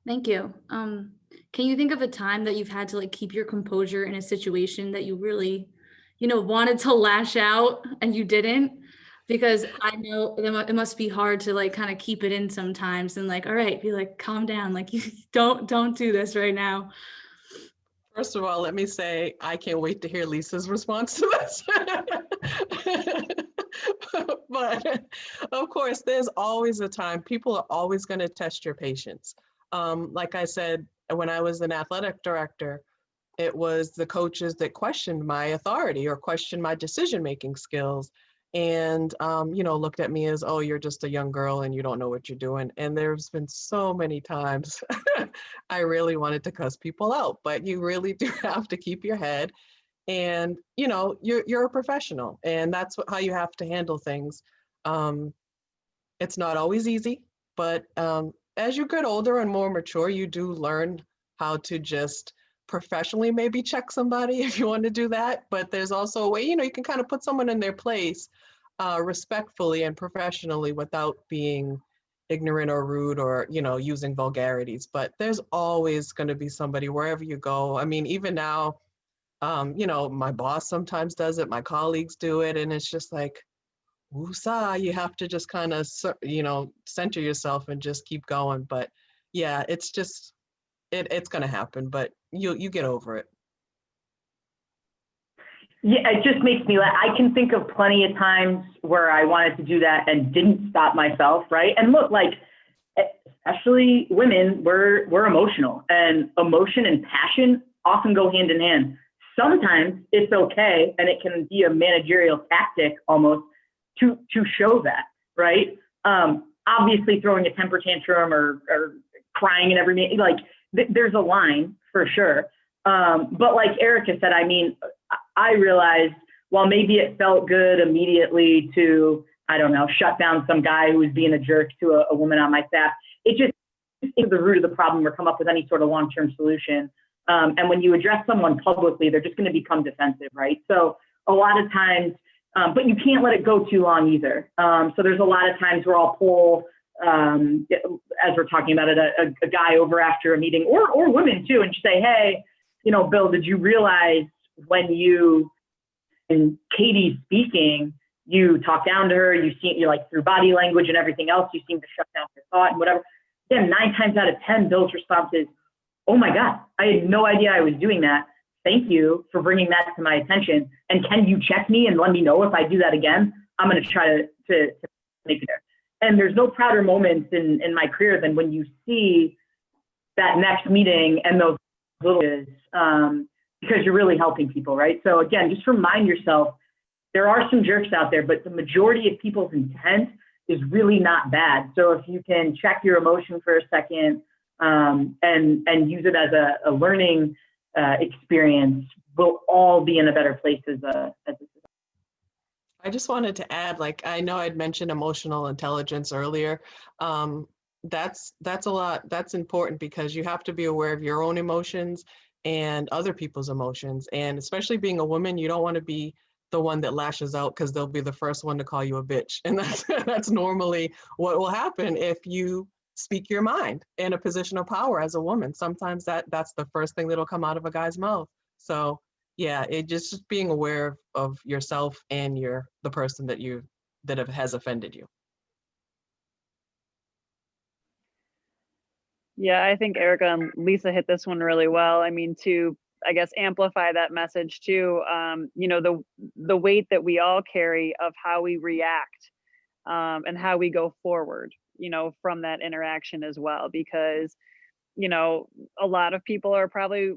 Thank you. Can you think of a time that you've had to like keep your composure in a situation that you really, you know, wanted to lash out and you didn't? Because I know it must be hard to like kind of keep it in sometimes and like, all right, be like, calm down, like you don't do this right now. First of all, let me say, I can't wait to hear Lisa's response to this. But of course, there's always a time. People are always going to test your patience. Like I said, when I was an athletic director, it was the coaches that questioned my authority or questioned my decision-making skills, and you know, looked at me as, oh, you're just a young girl and you don't know what you're doing. And there's been so many times I really wanted to cuss people out, but you really do have to keep your head, and you know, you're a professional, and that's how you have to handle things. It's not always easy, but as you get older and more mature, you do learn how to just professionally maybe check somebody if you want to do that. But there's also a way, you know, you can kind of put someone in their place respectfully and professionally without being ignorant or rude or, you know, using vulgarities. But there's always going to be somebody wherever you go. I mean, even now, you know, my boss sometimes does it, my colleagues do it, and it's just like, woosah, you have to just kind of, you know, center yourself and just keep going. But yeah, it's just, it's going to happen, but you get over it. Yeah, it just makes me laugh. I can think of plenty of times where I wanted to do that and didn't stop myself, right? And look, like, especially women, we're emotional, and emotion and passion often go hand in hand. Sometimes it's okay, and it can be a managerial tactic almost to show that, right? Obviously throwing a temper tantrum or crying in every meeting, like there's a line for sure. But like Erica said, I mean, I realized while maybe it felt good immediately to, I don't know, shut down some guy who was being a jerk to a woman on my staff, it just is the root of the problem or come up with any sort of long-term solution. And when you address someone publicly, they're just going to become defensive, right? So a lot of times, but you can't let it go too long either. So there's a lot of times where I'll pull, as we're talking about it, a guy over after a meeting, or women too, and say, hey, you know, Bill, did you realize when you, and Katie's speaking, you talk down to her, you like through body language and everything else, you seem to shut down your thought and whatever. Again, 9 times out of 10, Bill's response is, oh my God, I had no idea I was doing that. Thank you for bringing that to my attention. And can you check me and let me know if I do that again? I'm going to try to make it there. And there's no prouder moments in my career than when you see that next meeting and those little because you're really helping people, right? So again, just remind yourself, there are some jerks out there, but the majority of people's intent is really not bad. So if you can check your emotion for a second and use it as a learning experience, we'll all be in a better place as a society. I just wanted to add, like, I know I'd mentioned emotional intelligence earlier. That's a lot. That's important because you have to be aware of your own emotions and other people's emotions. And especially being a woman, you don't want to be the one that lashes out because they'll be the first one to call you a bitch. And that's normally what will happen if you speak your mind in a position of power as a woman. Sometimes that's the first thing that'll come out of a guy's mouth. So yeah, it just being aware of yourself and the person that has offended you. Yeah, I think Erica and Lisa hit this one really well. I mean, to, I guess, amplify that message too, you know, the weight that we all carry of how we react, and how we go forward, you know, from that interaction as well, because, you know, a lot of people are probably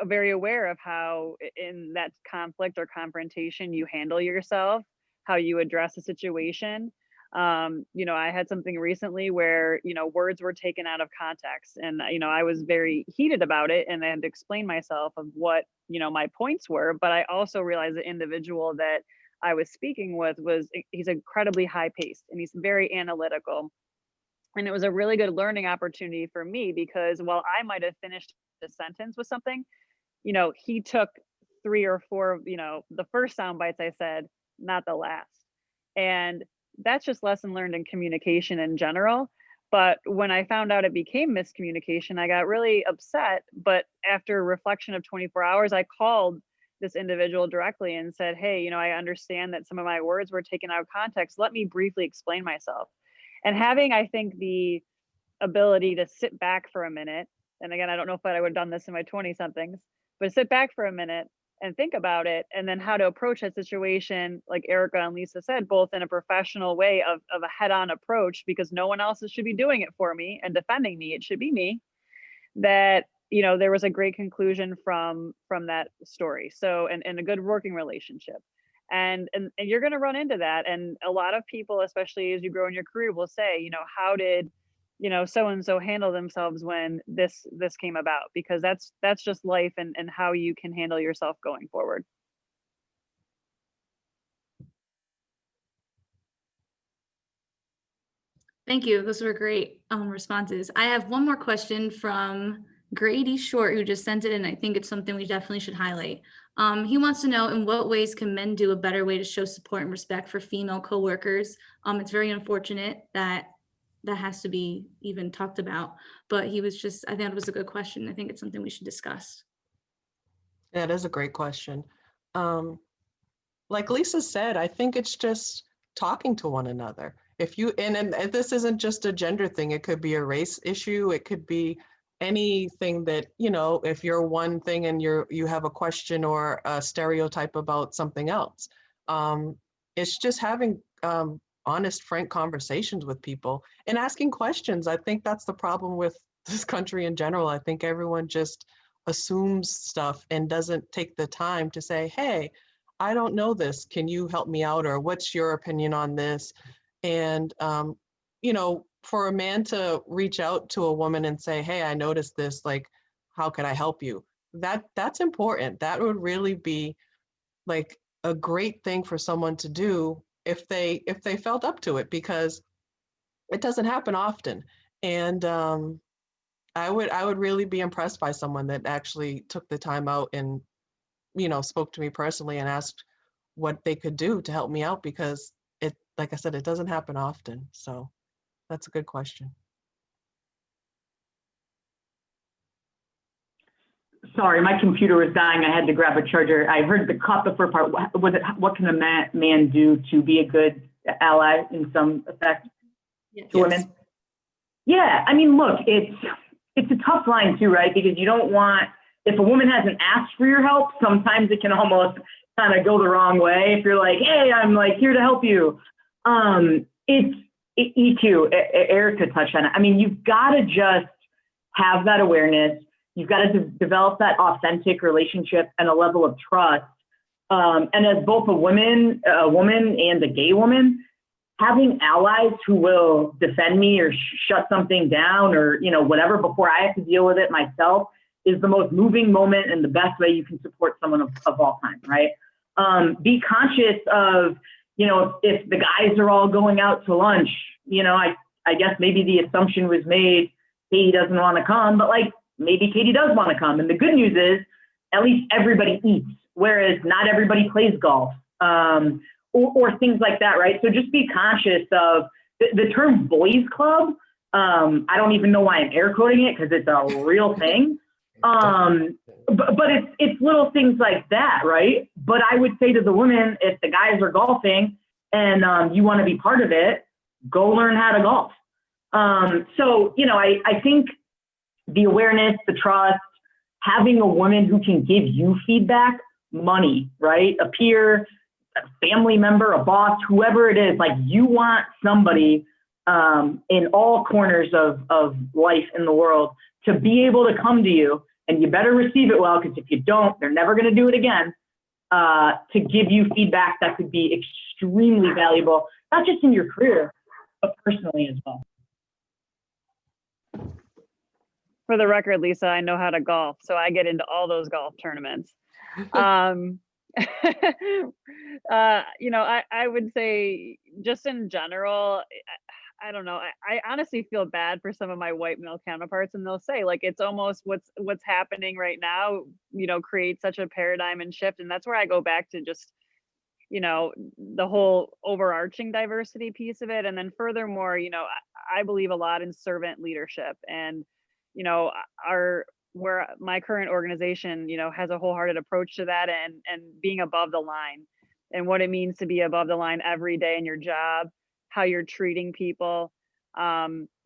very aware of how in that conflict or confrontation you handle yourself, how you address a situation. You know, I had something recently where, you know, words were taken out of context, and, you know, I was very heated about it, and I had to explain myself of what, you know, my points were. But I also realized the individual that I was speaking with he's incredibly high paced and he's very analytical. And it was a really good learning opportunity for me, because while I might have finished a sentence with something, you know, he took 3 or 4, you know, the first sound bites I said, not the last. And that's just lesson learned in communication in general. But when I found out it became miscommunication, I got really upset. But after reflection of 24 hours, I called this individual directly and said, hey, you know, I understand that some of my words were taken out of context. Let me briefly explain myself. And having, I think, the ability to sit back for a minute, and again, I don't know if I would have done this in my 20 somethings, but sit back for a minute and think about it, and then how to approach that situation, like Erica and Lisa said, both in a professional way of a head-on approach, because no one else should be doing it for me and defending me. It should be me. That, you know, there was a great conclusion from that story. So, and a good working relationship. And you're going to run into that. And a lot of people, especially as you grow in your career, will say, you know, how did, you know, so and so handle themselves when this came about? Because that's just life, and how you can handle yourself going forward. Thank you. Those were great responses. I have one more question from Grady Short, who just sent it in. I think it's something we definitely should highlight. He wants to know, in what ways can men do a better way to show support and respect for female coworkers? It's very unfortunate that has to be even talked about, but I think it was a good question. I think it's something we should discuss. Yeah, it is a great question. Like Lisa said, I think it's just talking to one another. If you, and this isn't just a gender thing, it could be a race issue, it could be anything that, you know, if you're one thing and you have a question or a stereotype about something else. It's just having honest, frank conversations with people and asking questions. I think that's the problem with this country in general. I think everyone just assumes stuff and doesn't take the time to say, hey, I don't know this. Can you help me out? Or what's your opinion on this? And, you know, for a man to reach out to a woman and say, hey, I noticed this, like, how can I help you? That's important. That would really be like a great thing for someone to do if they felt up to it, because it doesn't happen often. And I would really be impressed by someone that actually took the time out and, you know, spoke to me personally and asked what they could do to help me out, because it, like I said, it doesn't happen often. So that's a good question. Sorry, my computer was dying. I had to grab a charger. I heard the first part. Was it, what can a man do to be a good ally in some effect to women? Yeah, I mean, look, it's a tough line too, right? Because you don't want, if a woman hasn't asked for your help, sometimes it can almost kind of go the wrong way. If you're like, hey, I'm like here to help you. EQ, Erica touched on it. I mean, you've got to just have that awareness. You've got to develop that authentic relationship and a level of trust. And as both a woman and a gay woman, having allies who will defend me or shut something down or, you know, whatever before I have to deal with it myself is the most moving moment and the best way you can support someone of all time, right? Be conscious of, you know, if the guys are all going out to lunch, you know, I guess maybe the assumption was made, Katie doesn't want to come, but like maybe Katie does want to come. And the good news is at least everybody eats, whereas not everybody plays golf or things like that, right? So just be conscious of the term boys club. I don't even know why I'm air quoting it because it's a real thing. But it's little things like that, right? But I would say to the women, if the guys are golfing and you want to be part of it, go learn how to golf. So, you know, I think the awareness, the trust, having a woman who can give you feedback, money, right? A peer, a family member, a boss, whoever it is, like you want somebody in all corners of life in the world to be able to come to you, and you better receive it well, because if you don't, they're never going to do it again, to give you feedback that could be extremely valuable, not just in your career, but personally as well. For the record, Lisa, I know how to golf, so I get into all those golf tournaments. You know, I would say just in general, I don't know. I honestly feel bad for some of my white male counterparts, and they'll say like it's almost what's happening right now, you know, creates such a paradigm and shift. And that's where I go back to just, you know, the whole overarching diversity piece of it. And then furthermore, you know, I believe a lot in servant leadership, and, you know, where my current organization, you know, has a wholehearted approach to that, and being above the line, and what it means to be above the line every day in your job, how you're treating people,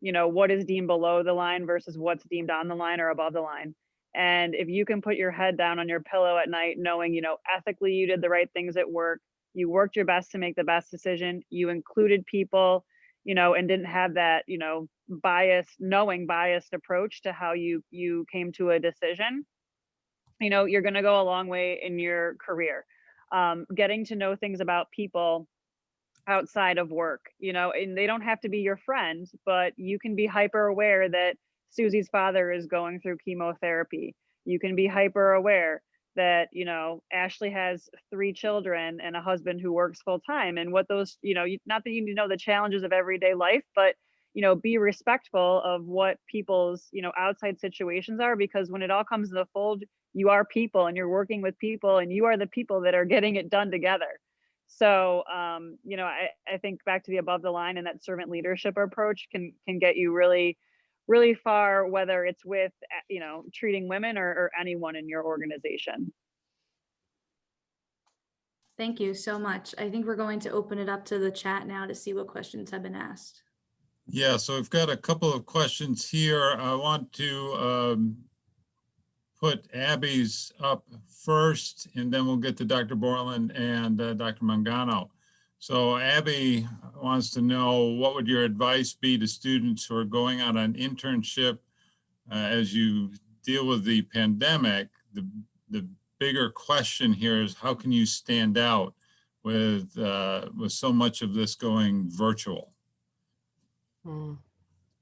you know, what is deemed below the line versus what's deemed on the line or above the line. And if you can put your head down on your pillow at night knowing, you know, ethically you did the right things at work, you worked your best to make the best decision, you included people, you know, and didn't have that, you know, biased approach to how you came to a decision, you know, you're going to go a long way in your career. Getting to know things about people outside of work, you know, and they don't have to be your friend, but you can be hyper aware that Susie's father is going through chemotherapy. You can be hyper aware that, you know, Ashley has 3 children and a husband who works full time, and what those, you know, not that you know the challenges of everyday life, but, you know, be respectful of what people's, you know, outside situations are, because when it all comes to the fold, you are people and you're working with people, and you are the people that are getting it done together. So, you know, I think back to the above the line, and that servant leadership approach can get you really, really far, whether it's with, you know, treating women or anyone in your organization. Thank you so much. I think we're going to open it up to the chat now to see what questions have been asked. Yeah, so we've got a couple of questions here. I want to put Abby's up first, and then we'll get to Dr. Borland and Dr. Mangano. So Abby wants to know, what would your advice be to students who are going out on internship as you deal with the pandemic? The bigger question here is, how can you stand out with so much of this going virtual?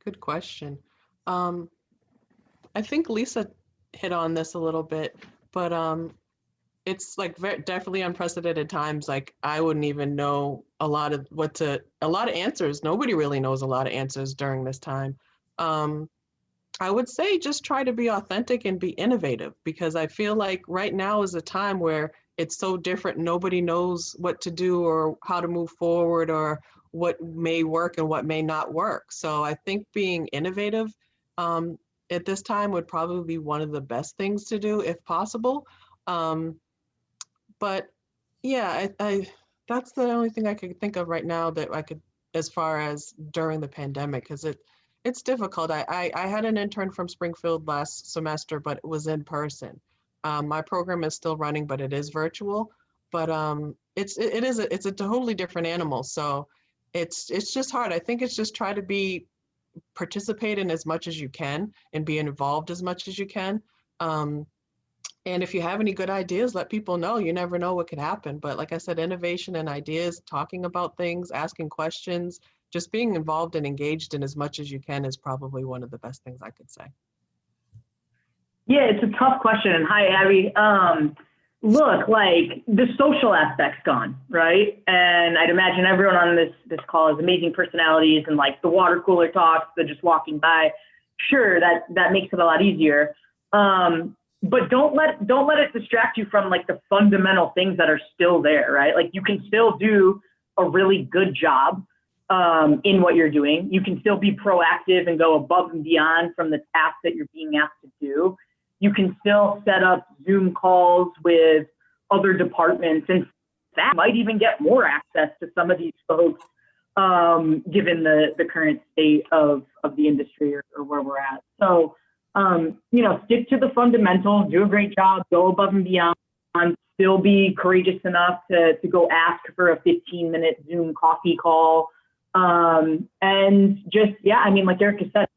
Good question. I think Lisa hit on this a little bit, but it's like definitely unprecedented times. Like I wouldn't even know a lot of answers. Nobody really knows a lot of answers during this time. I would say just try to be authentic and be innovative, because I feel like right now is a time where it's so different. Nobody knows what to do or how to move forward, or what may work and what may not work. So I think being innovative at this time would probably be one of the best things to do if possible. But yeah, I that's the only thing I could think of right now that I could, as far as during the pandemic, because it's difficult. I had an intern from Springfield last semester, but it was in person. My program is still running, but it is virtual. But it's a totally different animal. So it's just hard. I think it's just try to participate in as much as you can and be involved as much as you can. And if you have any good ideas, let people know. You never know what could happen. But like I said, innovation and ideas, talking about things, asking questions, just being involved and engaged in as much as you can is probably one of the best things I could say. Yeah, it's a tough question. Hi, Abby. Look, like the social aspect's gone, right? And I'd imagine everyone on this call has amazing personalities, and like the water cooler talks, the just walking by. Sure, that makes it a lot easier. But don't let it distract you from like the fundamental things that are still there, right? Like you can still do a really good job in what you're doing. You can still be proactive and go above and beyond from the tasks that you're being asked to do. You can still set up Zoom calls with other departments, and that might even get more access to some of these folks, given the current state of the industry or where we're at. So Stick to the fundamentals, do a great job, go above and beyond, still be courageous enough to go ask for a 15-minute Zoom coffee call. And just, like Erica said,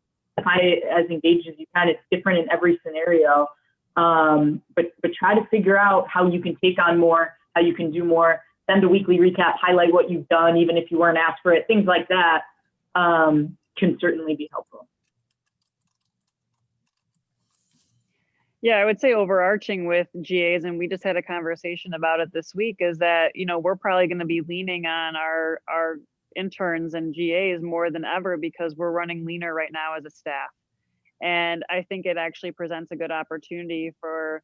try as engaged as you can. It's different in every scenario. But try to figure out how you can take on more, how you can do more, send a weekly recap, highlight what you've done, even if you weren't asked for it. Things like that can certainly be helpful. Yeah, I would say overarching with GAs, and we just had a conversation about it this week, is that, we're probably going to be leaning on our interns and GAs more than ever because we're running leaner right now as a staff. And I think it actually presents a good opportunity for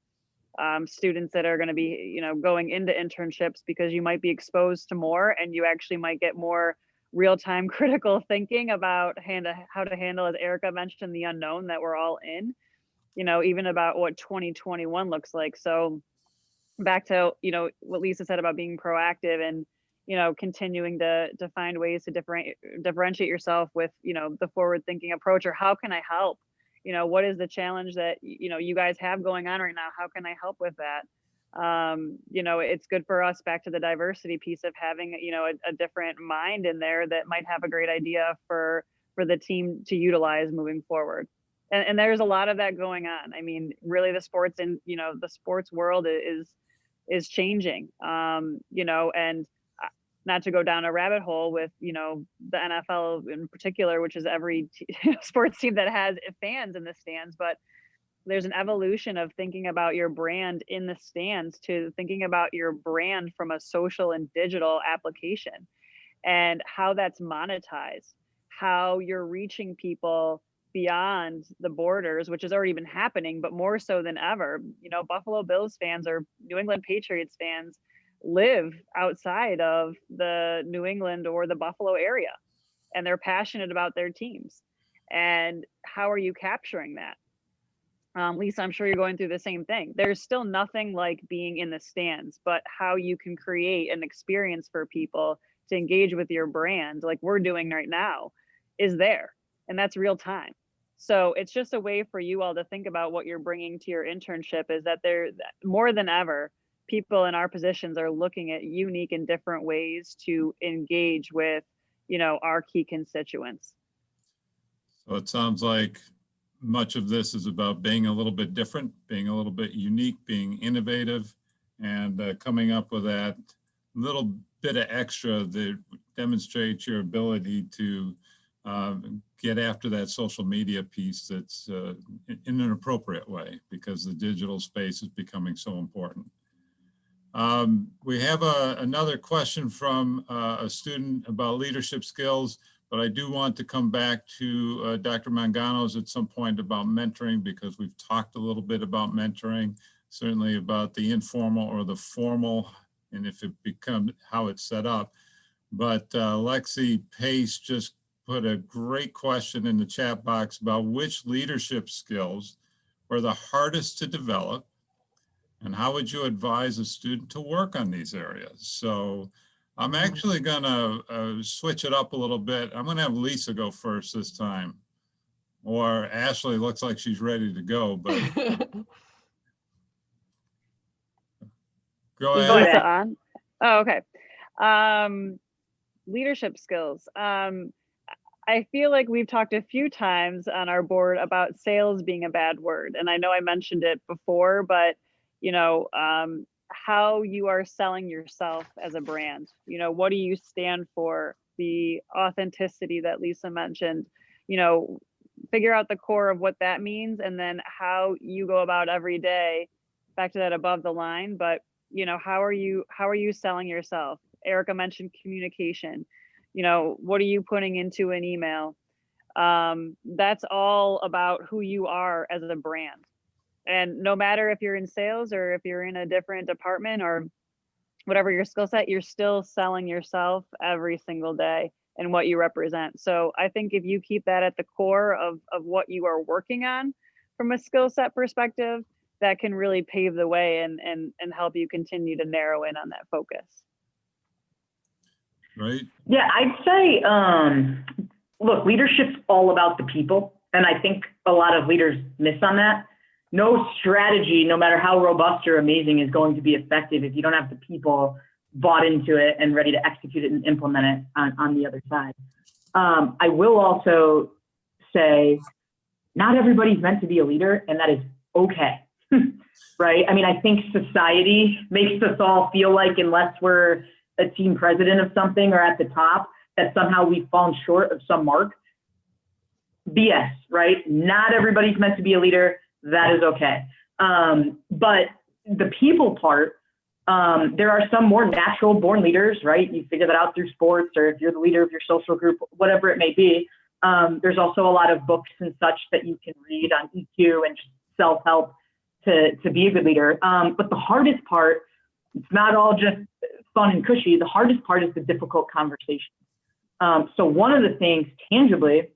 students that are going to be, going into internships, because you might be exposed to more and you actually might get more real-time critical thinking about how to handle, as Erica mentioned, the unknown that we're all in. Even about what 2021 looks like. So back to, what Lisa said about being proactive and, continuing to find ways to differentiate yourself with, the forward thinking approach, or how can I help? What is the challenge that, you guys have going on right now? How can I help with that? It's good for us, back to the diversity piece, of having, a different mind in there that might have a great idea for the team to utilize moving forward. And there's a lot of that going on. I mean, really, the sports world is changing. And not to go down a rabbit hole with, the NFL in particular, which is every sports team that has fans in the stands, but there's an evolution of thinking about your brand in the stands to thinking about your brand from a social and digital application, and how that's monetized, how you're reaching people beyond the borders, which has already been happening, but more so than ever. Buffalo Bills fans or New England Patriots fans live outside of the New England or the Buffalo area, and they're passionate about their teams. And how are you capturing that? Lisa, I'm sure you're going through the same thing. There's still nothing like being in the stands, but how you can create an experience for people to engage with your brand, like we're doing right now, is there. And that's real time. So it's just a way for you all to think about what you're bringing to your internship, is that there, more than ever, people in our positions are looking at unique and different ways to engage with, our key constituents. So it sounds like much of this is about being a little bit different, being a little bit unique, being innovative, and coming up with that little bit of extra that demonstrates your ability to get after that social media piece that's in an appropriate way, because the digital space is becoming so important. We have another question from a student about leadership skills, but I do want to come back to Dr. Mangano's at some point about mentoring, because we've talked a little bit about mentoring, certainly about the informal or the formal, and if it becomes how it's set up. But Lexi Pace just put a great question in the chat box about which leadership skills were the hardest to develop, and how would you advise a student to work on these areas? So I'm actually gonna switch it up a little bit. I'm gonna have Lisa go first this time. Or Ashley looks like she's ready to go, but go Is ahead. Lisa on? Oh, okay. Leadership skills. I feel like we've talked a few times on our board about sales being a bad word. And I know I mentioned it before, but how you are selling yourself as a brand. What do you stand for? The authenticity that Lisa mentioned, figure out the core of what that means, and then how you go about every day, back to that above the line, but how are you selling yourself? Erica mentioned communication. What are you putting into an email? That's all about who you are as a brand. And no matter if you're in sales or if you're in a different department or whatever your skill set, you're still selling yourself every single day and what you represent. So I think if you keep that at the core of what you are working on from a skill set perspective, that can really pave the way and help you continue to narrow in on that focus. Right. Yeah, I'd say, look, leadership's all about the people. And I think a lot of leaders miss on that. No strategy, no matter how robust or amazing, is going to be effective if you don't have the people bought into it and ready to execute it and implement it on the other side. I will also say, not everybody's meant to be a leader, and that is okay, right? I mean, I think society makes us all feel like unless we're a team president of something or at the top, that somehow we've fallen short of some mark. BS, right? Not everybody's meant to be a leader. That is okay. But the people part, there are some more natural born leaders, right? You figure that out through sports, or if you're the leader of your social group, whatever it may be. There's also a lot of books and such that you can read on EQ and just self-help to be a good leader. But the hardest part, it's not all just fun and cushy. The hardest part is the difficult conversation. So one of the things tangibly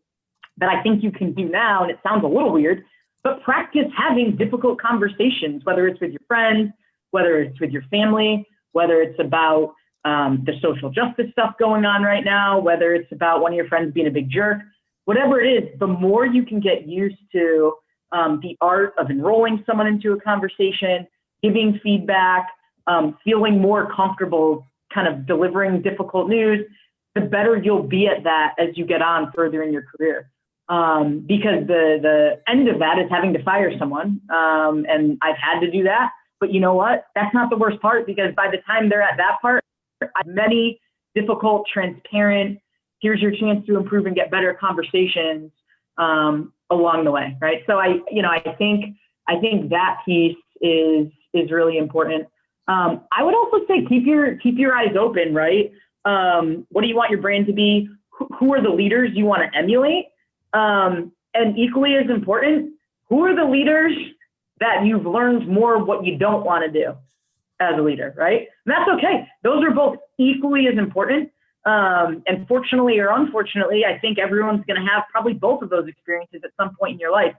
that I think you can do now, and it sounds a little weird, but practice having difficult conversations, whether it's with your friends, whether it's with your family, whether it's about the social justice stuff going on right now, whether it's about one of your friends being a big jerk, whatever it is, the more you can get used to the art of enrolling someone into a conversation, giving feedback, feeling more comfortable kind of delivering difficult news, the better you'll be at that as you get on further in your career. Because the end of that is having to fire someone. And I've had to do that, but you know what? That's not the worst part, because by the time they're at that part, many difficult, transparent, here's your chance to improve and get better conversations along the way, right? So I think that piece is really important. I would also say keep your eyes open, right? What do you want your brand to be? Who are the leaders you want to emulate? And equally as important, who are the leaders that you've learned more what you don't want to do as a leader, right? And that's okay. Those are both equally as important. And fortunately or unfortunately, I think everyone's going to have probably both of those experiences at some point in your life.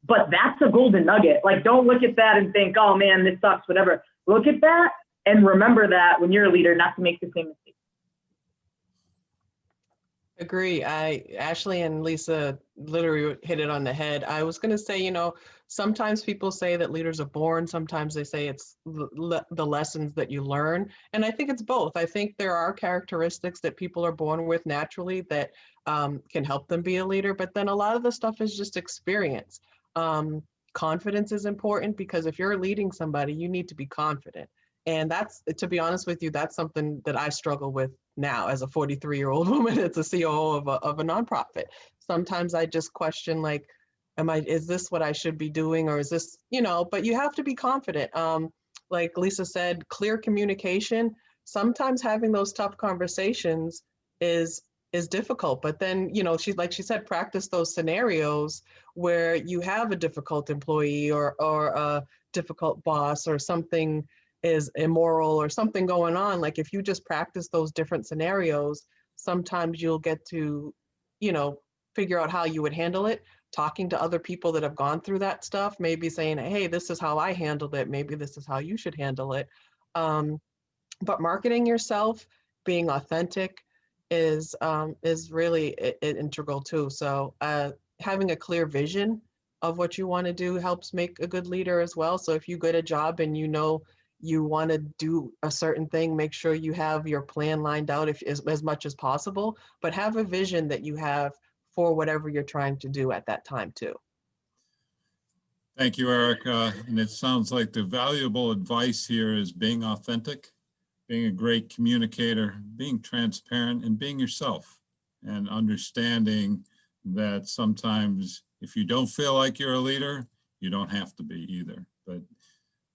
But that's a golden nugget. Like, don't look at that and think, oh man, this sucks, whatever. Look at that and remember that when you're a leader, not to make the same mistake. Agree. Ashley and Lisa literally hit it on the head. I was going to say, sometimes people say that leaders are born. Sometimes they say it's the lessons that you learn. And I think it's both. I think there are characteristics that people are born with naturally that can help them be a leader. But then a lot of the stuff is just experience. Confidence is important, because if you're leading somebody, you need to be confident. And that's, to be honest with you, that's something that I struggle with now as a 43-year-old woman. It's a COO of a nonprofit. Sometimes I just question, like, is this what I should be doing? Or is this, but you have to be confident. Like Lisa said, clear communication. Sometimes having those tough conversations is difficult, but then, she said, practice those scenarios where you have a difficult employee or a difficult boss, or something is immoral or something going on. Like, if you just practice those different scenarios, sometimes you'll get to, figure out how you would handle it, talking to other people that have gone through that stuff, maybe saying, hey, this is how I handled it. Maybe this is how you should handle it. But marketing yourself, being authentic is really integral too. So having a clear vision of what you want to do helps make a good leader as well. So if you get a job and you want to do a certain thing, make sure you have your plan lined out as much as possible, but have a vision that you have for whatever you're trying to do at that time too. Thank you, Erica. And it sounds like the valuable advice here is being authentic, being a great communicator, being transparent, and being yourself, and understanding that sometimes if you don't feel like you're a leader, you don't have to be either. But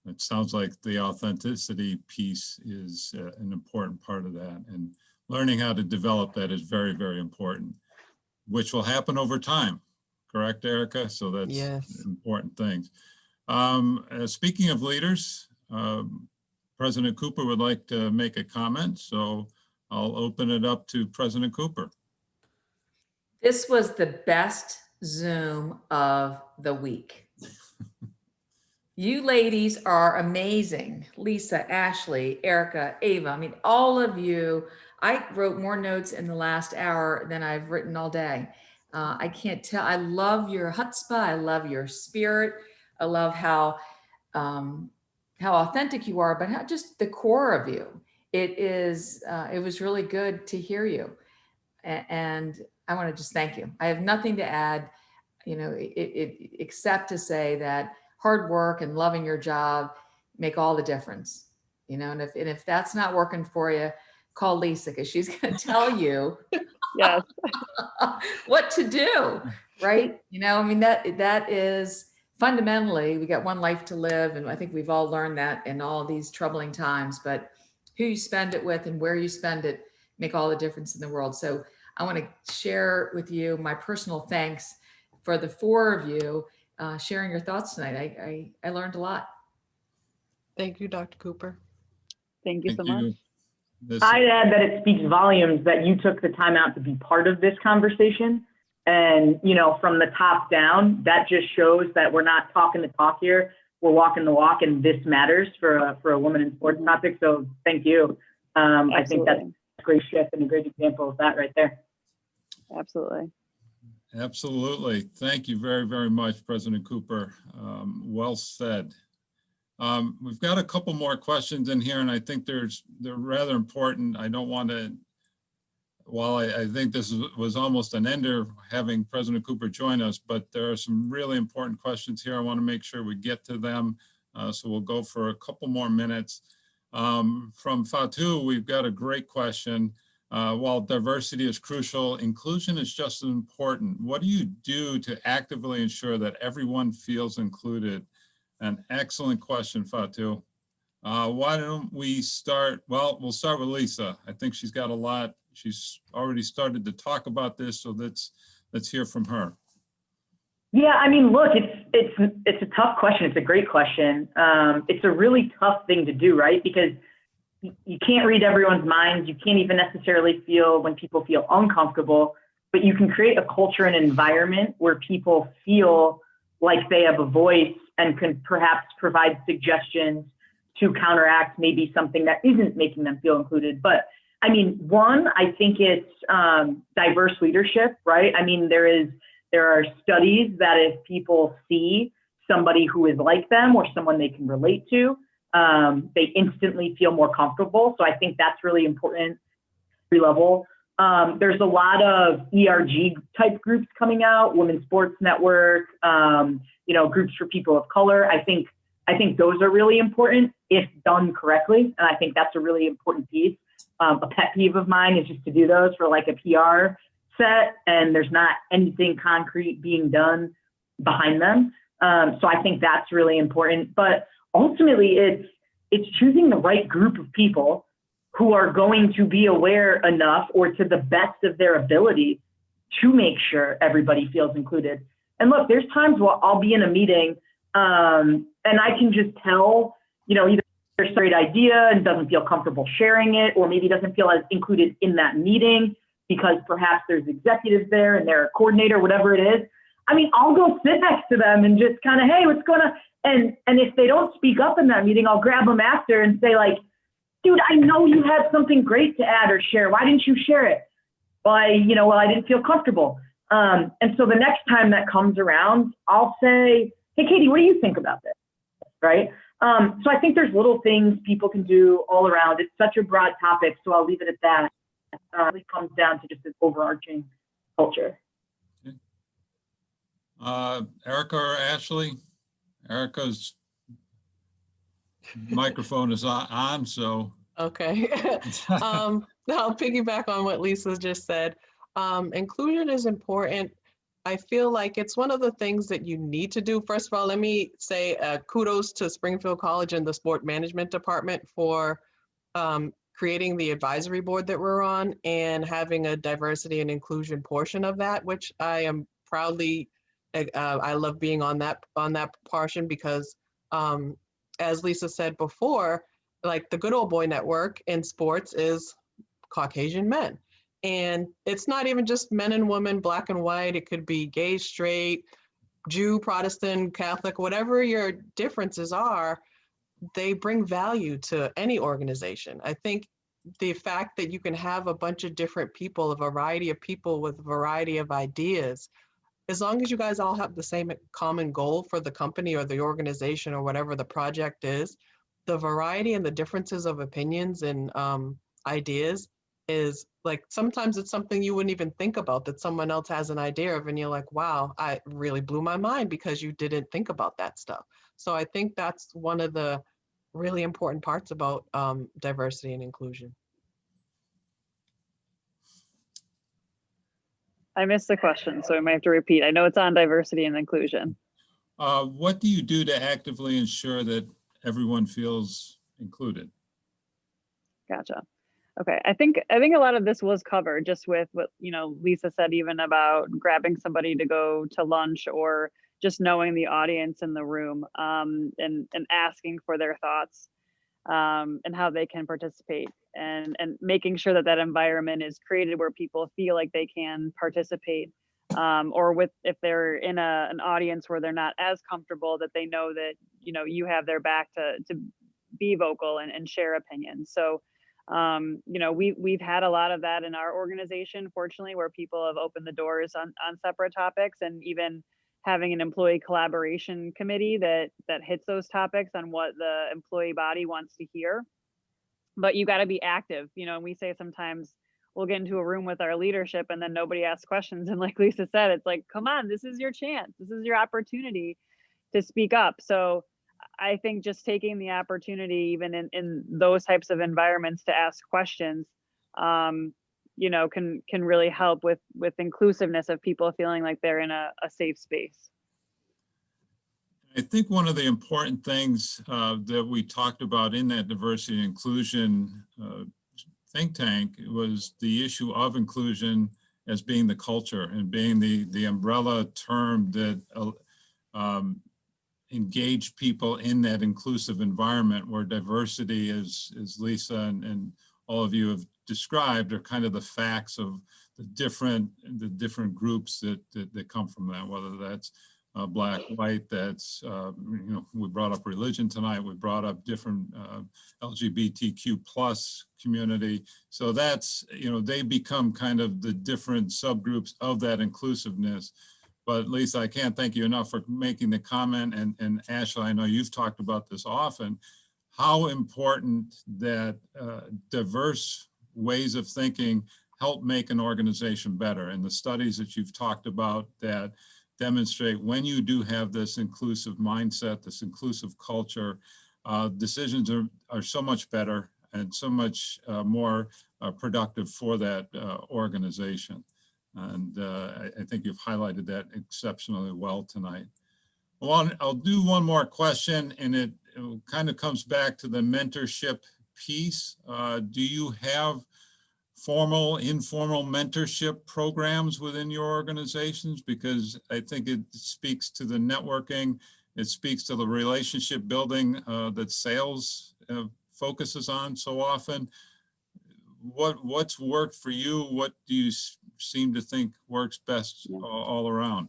it sounds like the authenticity piece is an important part of that, and learning how to develop that is very, very important, which will happen over time. Correct, Erica? So that's Yes. important things. Speaking of leaders, President Cooper would like to make a comment, so I'll open it up to President Cooper. This was the best Zoom of the week. You ladies are amazing. Lisa, Ashley, Erica, Ava, I mean, all of you. I wrote more notes in the last hour than I've written all day. I can't tell. I love your chutzpah. I love your spirit. I love how authentic you are, but how just the core of you. It was really good to hear you. And I want to just thank you. I have nothing to add, except to say that hard work and loving your job make all the difference, and if that's not working for you, call Lisa, because she's going to tell you Yes. what to do, right? That is fundamentally, we got one life to live. And I think we've all learned that in all these troubling times, but who you spend it with and where you spend it make all the difference in the world. So I want to share with you my personal thanks for the four of you sharing your thoughts tonight. I learned a lot. Thank you, Dr. Cooper. Thank you so much. I'd add that it speaks volumes that you took the time out to be part of this conversation. And, from the top down, that just shows that we're not talking the talk here. We're walking the walk, and this matters for a woman in sports topic. So thank you. I think that's a great shift and a great example of that right there. Absolutely. Absolutely. Thank you very, very much, President Cooper. Well said. We've got a couple more questions in here, and I think they're rather important. I don't want to, while I think this was almost an ender having President Cooper join us, but there are some really important questions here. I want to make sure we get to them. So we'll go for a couple more minutes. From Fatu, we've got a great question. While diversity is crucial, inclusion is just as important. What do you do to actively ensure that everyone feels included? An excellent question, Fatu. Why don't we start? Well, we'll start with Lisa. I think she's got a lot. She's already started to talk about this, so let's hear from her. Yeah, I mean, look, it's a tough question. It's a great question. It's a really tough thing to do, right? Because you can't read everyone's minds. You can't even necessarily feel when people feel uncomfortable, but you can create a culture and environment where people feel like they have a voice and can perhaps provide suggestions to counteract maybe something that isn't making them feel included. But I mean, one, I think it's diverse leadership, right? I mean, there are studies that if people see somebody who is like them or someone they can relate to, they instantly feel more comfortable. So I think that's really important at every level. There's a lot of ERG type groups coming out, Women's Sports Network, groups for people of color. I think those are really important if done correctly. And I think that's a really important piece. A pet peeve of mine is just to do those for like a PR set and there's not anything concrete being done behind them. So I think that's really important. But ultimately, it's choosing the right group of people who are going to be aware enough or to the best of their ability to make sure everybody feels included. And look, there's times where I'll be in a meeting and I can just tell, either there's a great idea and doesn't feel comfortable sharing it, or maybe doesn't feel as included in that meeting because perhaps there's executives there and they're a coordinator, whatever it is. I mean, I'll go sit next to them and just kind of, hey, what's going on? And if they don't speak up in that meeting, I'll grab them after and say like, dude, I know you had something great to add or share. Why didn't you share it? Well, I didn't feel comfortable. And so the next time that comes around, I'll say, hey, Katie, what do you think about this? Right? So I think there's little things people can do all around. It's such a broad topic, so I'll leave it at that. It really comes down to just this overarching culture. Okay. Erica or Ashley? Erica's microphone is on, so. Okay. I'll piggyback on what Lisa just said. Inclusion is important. I feel like it's one of the things that you need to do. First of all, let me say kudos to Springfield College and the sport management department for creating the advisory board that we're on and having a diversity and inclusion portion of that, which I am proudly, I love being on that portion because as Lisa said before, like the good old boy network in sports is Caucasian men. And it's not even just men and women, black and white. It could be gay, straight, Jew, Protestant, Catholic, whatever your differences are, they bring value to any organization. I think the fact that you can have a bunch of different people, a variety of people with a variety of ideas, as long as you guys all have the same common goal for the company or the organization or whatever the project is, the variety and the differences of opinions and ideas is like, sometimes it's something you wouldn't even think about that someone else has an idea of, and you're like, wow, I really blew my mind because you didn't think about that stuff. So I think that's one of the really important parts about diversity and inclusion. I missed the question, so I might have to repeat. I know it's on diversity and inclusion. What do you do to actively ensure that everyone feels included? Gotcha. Okay, I think a lot of this was covered just with what, you know, Lisa said, even about grabbing somebody to go to lunch, or just knowing the audience in the room, and asking for their thoughts, and how they can participate, and making sure that that environment is created where people feel like they can participate, or with, if they're in an audience where they're not as comfortable, that they know that, you know, you have their back to be vocal and share opinions. So you know, we've had a lot of that in our organization, fortunately, where people have opened the doors on separate topics, and even having an employee collaboration committee that hits those topics on what the employee body wants to hear. But you got to be active, you know, and we say sometimes we'll get into a room with our leadership and then nobody asks questions. And like Lisa said, it's like, come on, this is your chance. This is your opportunity to speak up. So I think just taking the opportunity, even in those types of environments, to ask questions, you know, can really help with inclusiveness of people feeling like they're in a safe space. I think one of the important things that we talked about in that diversity and inclusion think tank was the issue of inclusion as being the culture and being the umbrella term that engage people in that inclusive environment, where diversity, as Lisa and all of you have described, are kind of the facts of the different groups that come from that, whether that's black, white, that's, you know, we brought up religion tonight, we brought up different LGBTQ plus community. So that's, you know, they become kind of the different subgroups of that inclusiveness. But Lisa, I can't thank you enough for making the comment, and Ashley, I know you've talked about this often, how important that diverse ways of thinking help make an organization better. And the studies that you've talked about that demonstrate when you do have this inclusive mindset, this inclusive culture, decisions are so much better and so much more productive for that organization. And I think you've highlighted that exceptionally well tonight. Well, I'll do one more question, and it kind of comes back to the mentorship piece. Do you have formal, informal mentorship programs within your organizations? Because I think it speaks to the networking, it speaks to the relationship building that sales focuses on so often. What's worked for you? What do you seem to think works best all around?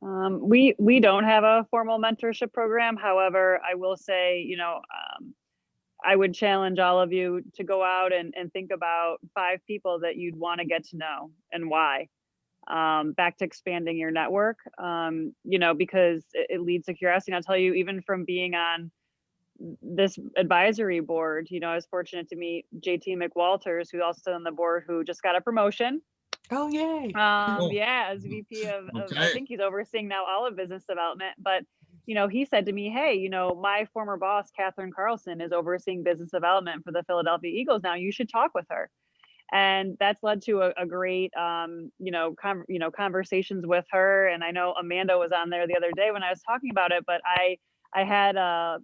We don't have a formal mentorship program. However, I will say, you know, I would challenge all of you to go out and think about 5 people that you'd want to get to know and why. Back to expanding your network, you know, because it leads to curiosity. And I'll tell you, even from being on this advisory board, you know, I was fortunate to meet JT McWalters, who's also on the board, who just got a promotion. Oh, yay. Cool. Yeah, as VP of Okay. I think he's overseeing now all of business development. But, you know, he said to me, hey, you know, my former boss, Catherine Carlson, is overseeing business development for the Philadelphia Eagles now. You should talk with her. And that's led to a great, you know, conversations with her. And I know Amanda was on there the other day when I was talking about it, but I had,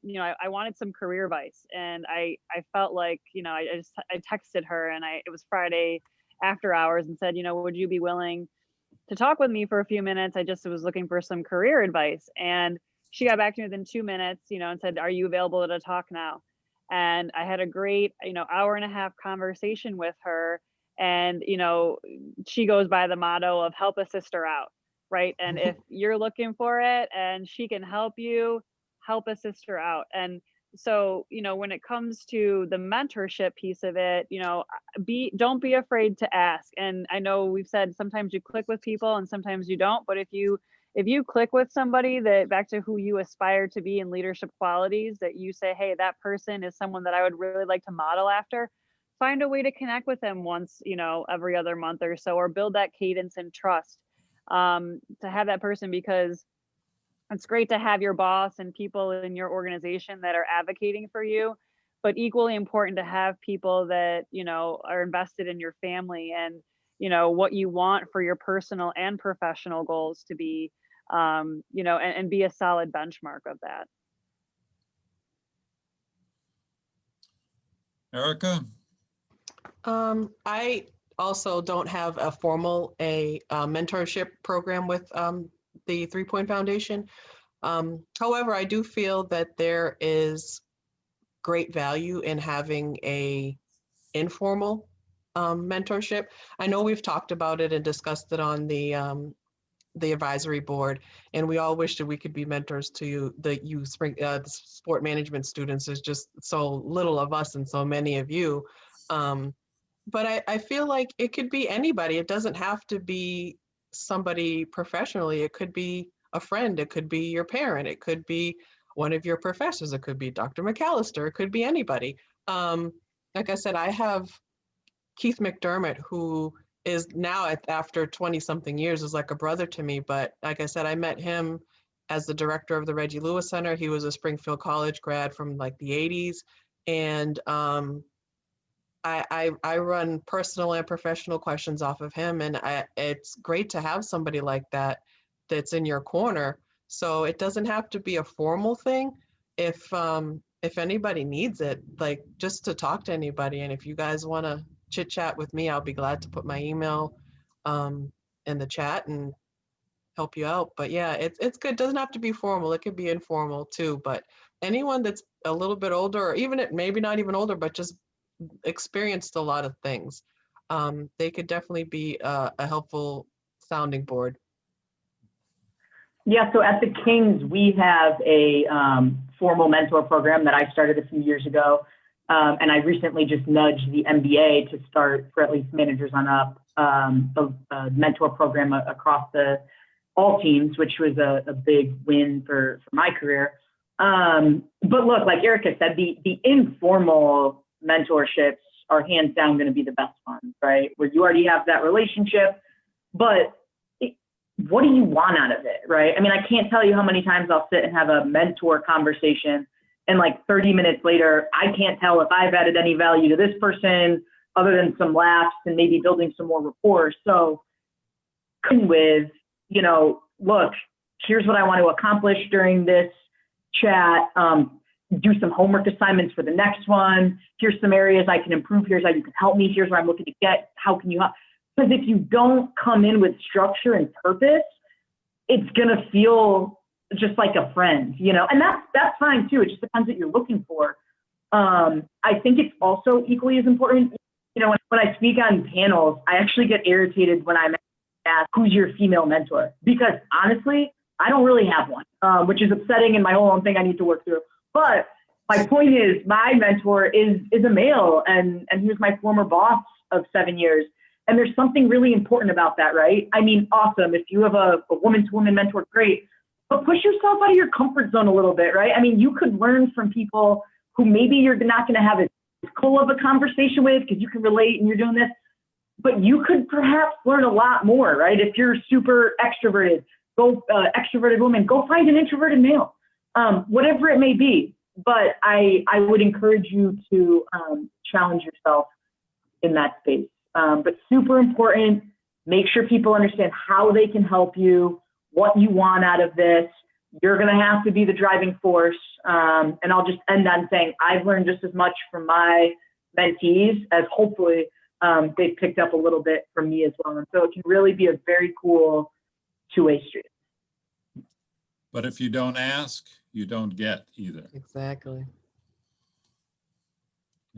you know, I wanted some career advice, and I felt like, you know, I texted her, and it was Friday after hours, and said, you know, would you be willing to talk with me for a few minutes? I just was looking for some career advice. And she got back to me within 2 minutes, you know, and said, are you available to talk now? And I had a great, you know, hour-and-a-half conversation with her. And, you know, she goes by the motto of help a sister out, right? And if you're looking for it and she can help you, help a sister out. And So, when it comes to the mentorship piece of it, don't be afraid to ask. And I know we've said sometimes you click with people and sometimes you don't, but if you click with somebody, that back to who you aspire to be in leadership qualities, that you say, hey, that person is someone that I would really like to model after, find a way to connect with them once, every other month or so, or build that cadence and trust to have that person, because it's great to have your boss and people in your organization that are advocating for you, but equally important to have people that, are invested in your family and, what you want for your personal and professional goals to be, and be a solid benchmark of that. Erica? I also don't have a formal mentorship program with the 3 Point Foundation. However, I do feel that there is great value in having a informal mentorship. I know we've talked about it and discussed it on the advisory board, and we all wish that we could be mentors to the sport management students. There's just so little of us and so many of you. But I feel like it could be anybody. It doesn't have to be somebody professionally. It could be a friend. It could be your parent. It could be one of your professors. It could be Dr. McAllister. It could be anybody. Like I said, I have Keith McDermott, who is now after 20 something years is like a brother to me. But like I said, I met him as the director of the Reggie Lewis Center. He was a Springfield College grad from like the 80s. And I run personal and professional questions off of him. And it's great to have somebody like that that's in your corner. So it doesn't have to be a formal thing. If anybody needs it, like just to talk to anybody. And if you guys want to chit chat with me, I'll be glad to put my email in the chat and help you out. But yeah, it's good. It doesn't have to be formal. It could be informal too. But anyone that's a little bit older, or even maybe not even older, but just experienced a lot of things, they could definitely be a helpful sounding board. Yeah, so at the Kings, we have a formal mentor program that I started a few years ago. And I recently just nudged the MBA to start, for at least managers on up, a mentor program across all teams, which was a big win for my career. But look, like Erica said, the informal mentorships are hands down going to be the best ones, right? Where you already have that relationship, but what do you want out of it, right? I mean, I can't tell you how many times I'll sit and have a mentor conversation, and like 30 minutes later, I can't tell if I've added any value to this person other than some laughs and maybe building some more rapport. So with, look, here's what I want to accomplish during this chat. Do some homework assignments for the next one. Here's some areas I can improve. Here's how you can help me. Here's where I'm looking to get. How can you help? Because if you don't come in with structure and purpose, it's going to feel just like a friend, and that's fine too. It just depends what you're looking for. I think it's also equally as important, when I speak on panels, I actually get irritated when I'm asked, who's your female mentor? Because honestly, I don't really have one, which is upsetting and my whole own thing I need to work through. But my point is, my mentor is a male, and he was my former boss of 7 years. And there's something really important about that, right? I mean, awesome. If you have a woman-to-woman mentor, great. But push yourself out of your comfort zone a little bit, right? I mean, you could learn from people who maybe you're not going to have as cool of a conversation with because you can relate and you're doing this. But you could perhaps learn a lot more, right? If you're super extroverted, extroverted woman, go find an introverted male, whatever it may be. But I would encourage you to challenge yourself in that space. But super important, make sure people understand how they can help you, what you want out of this. You're going to have to be the driving force. And I'll just end on saying I've learned just as much from my mentees as hopefully they've picked up a little bit from me as well. And so it can really be a very cool two-way street. But if you don't ask, you don't get either. Exactly.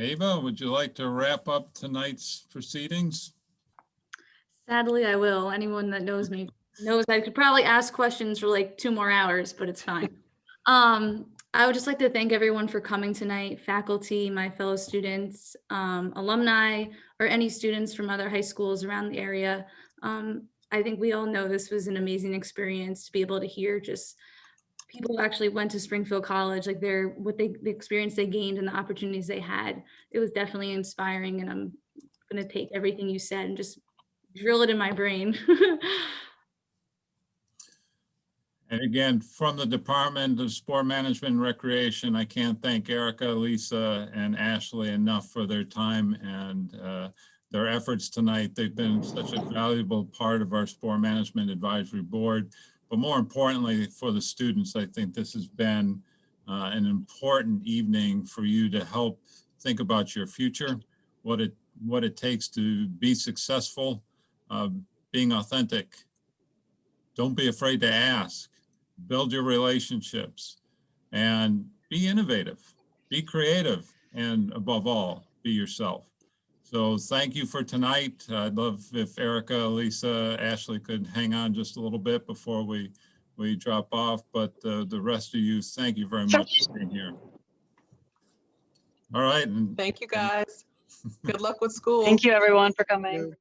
Ava, would you like to wrap up tonight's proceedings? Sadly, I will. Anyone that knows me knows I could probably ask questions for like 2 more hours, but it's fine. I would just like to thank everyone for coming tonight, faculty, my fellow students, alumni, or any students from other high schools around the area. I think we all know this was an amazing experience to be able to hear just people who actually went to Springfield College, like the experience they gained and the opportunities they had. It was definitely inspiring, and I'm going to take everything you said and just drill it in my brain. And again, from the Department of Sport Management and Recreation, I can't thank Erica, Lisa, and Ashley enough for their time and their efforts tonight. They've been such a valuable part of our Sport Management Advisory Board. But more importantly, for the students, I think this has been an important evening for you to help think about your future, what it takes to be successful, being authentic. Don't be afraid to ask. Build your relationships and be innovative, be creative, and above all, be yourself. So thank you for tonight. I'd love if Erica, Lisa, Ashley could hang on just a little bit before we drop off, but the rest of you, thank you very much for being here. All right. Thank you, guys. Good luck with school. Thank you, everyone, for coming.